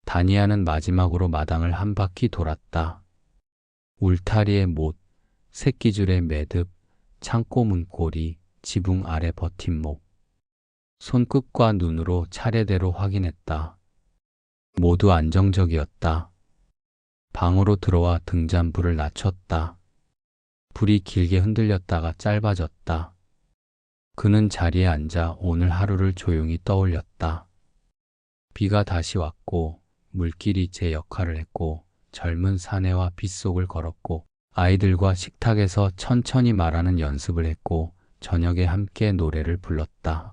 다니아는 마지막으로 마당을 한 바퀴 돌았다. 울타리의 못, 새끼줄의 매듭, 창고 문고리, 지붕 아래 버팀목. 손끝과 눈으로 차례대로 확인했다. 모두 안정적이었다. 방으로 들어와 등잔불을 낮췄다. 불이 길게 흔들렸다가 짧아졌다. 그는 자리에 앉아 오늘 하루를 조용히 떠올렸다. 비가 다시 왔고 물길이 제 역할을 했고 젊은 사내와 빗속을 걸었고 아이들과 식탁에서 천천히 말하는 연습을 했고 저녁에 함께 노래를 불렀다.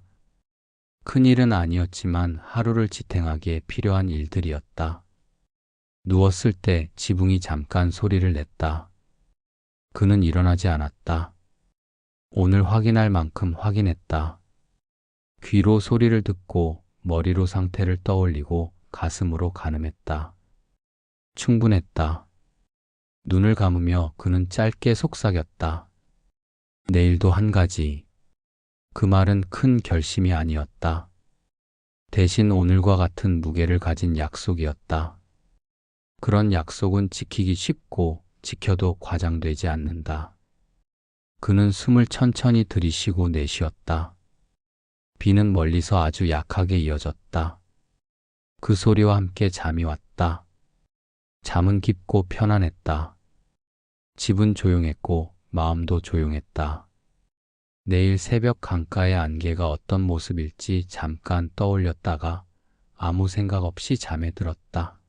큰일은 아니었지만 하루를 지탱하기에 필요한 일들이었다. 누웠을 때 지붕이 잠깐 소리를 냈다. 그는 일어나지 않았다. 오늘 확인할 만큼 확인했다. 귀로 소리를 듣고 머리로 상태를 떠올리고 가슴으로 가늠했다. 충분했다. 눈을 감으며 그는 짧게 속삭였다. 내일도 한 가지. 그 말은 큰 결심이 아니었다. 대신 오늘과 같은 무게를 가진 약속이었다. 그런 약속은 지키기 쉽고 지켜도 과장되지 않는다. 그는 숨을 천천히 들이쉬고 내쉬었다. 비는 멀리서 아주 약하게 이어졌다. 그 소리와 함께 잠이 왔다. 잠은 깊고 편안했다. 집은 조용했고 마음도 조용했다. 내일 새벽 강가의 안개가 어떤 모습일지 잠깐 떠올렸다가 아무 생각 없이 잠에 들었다.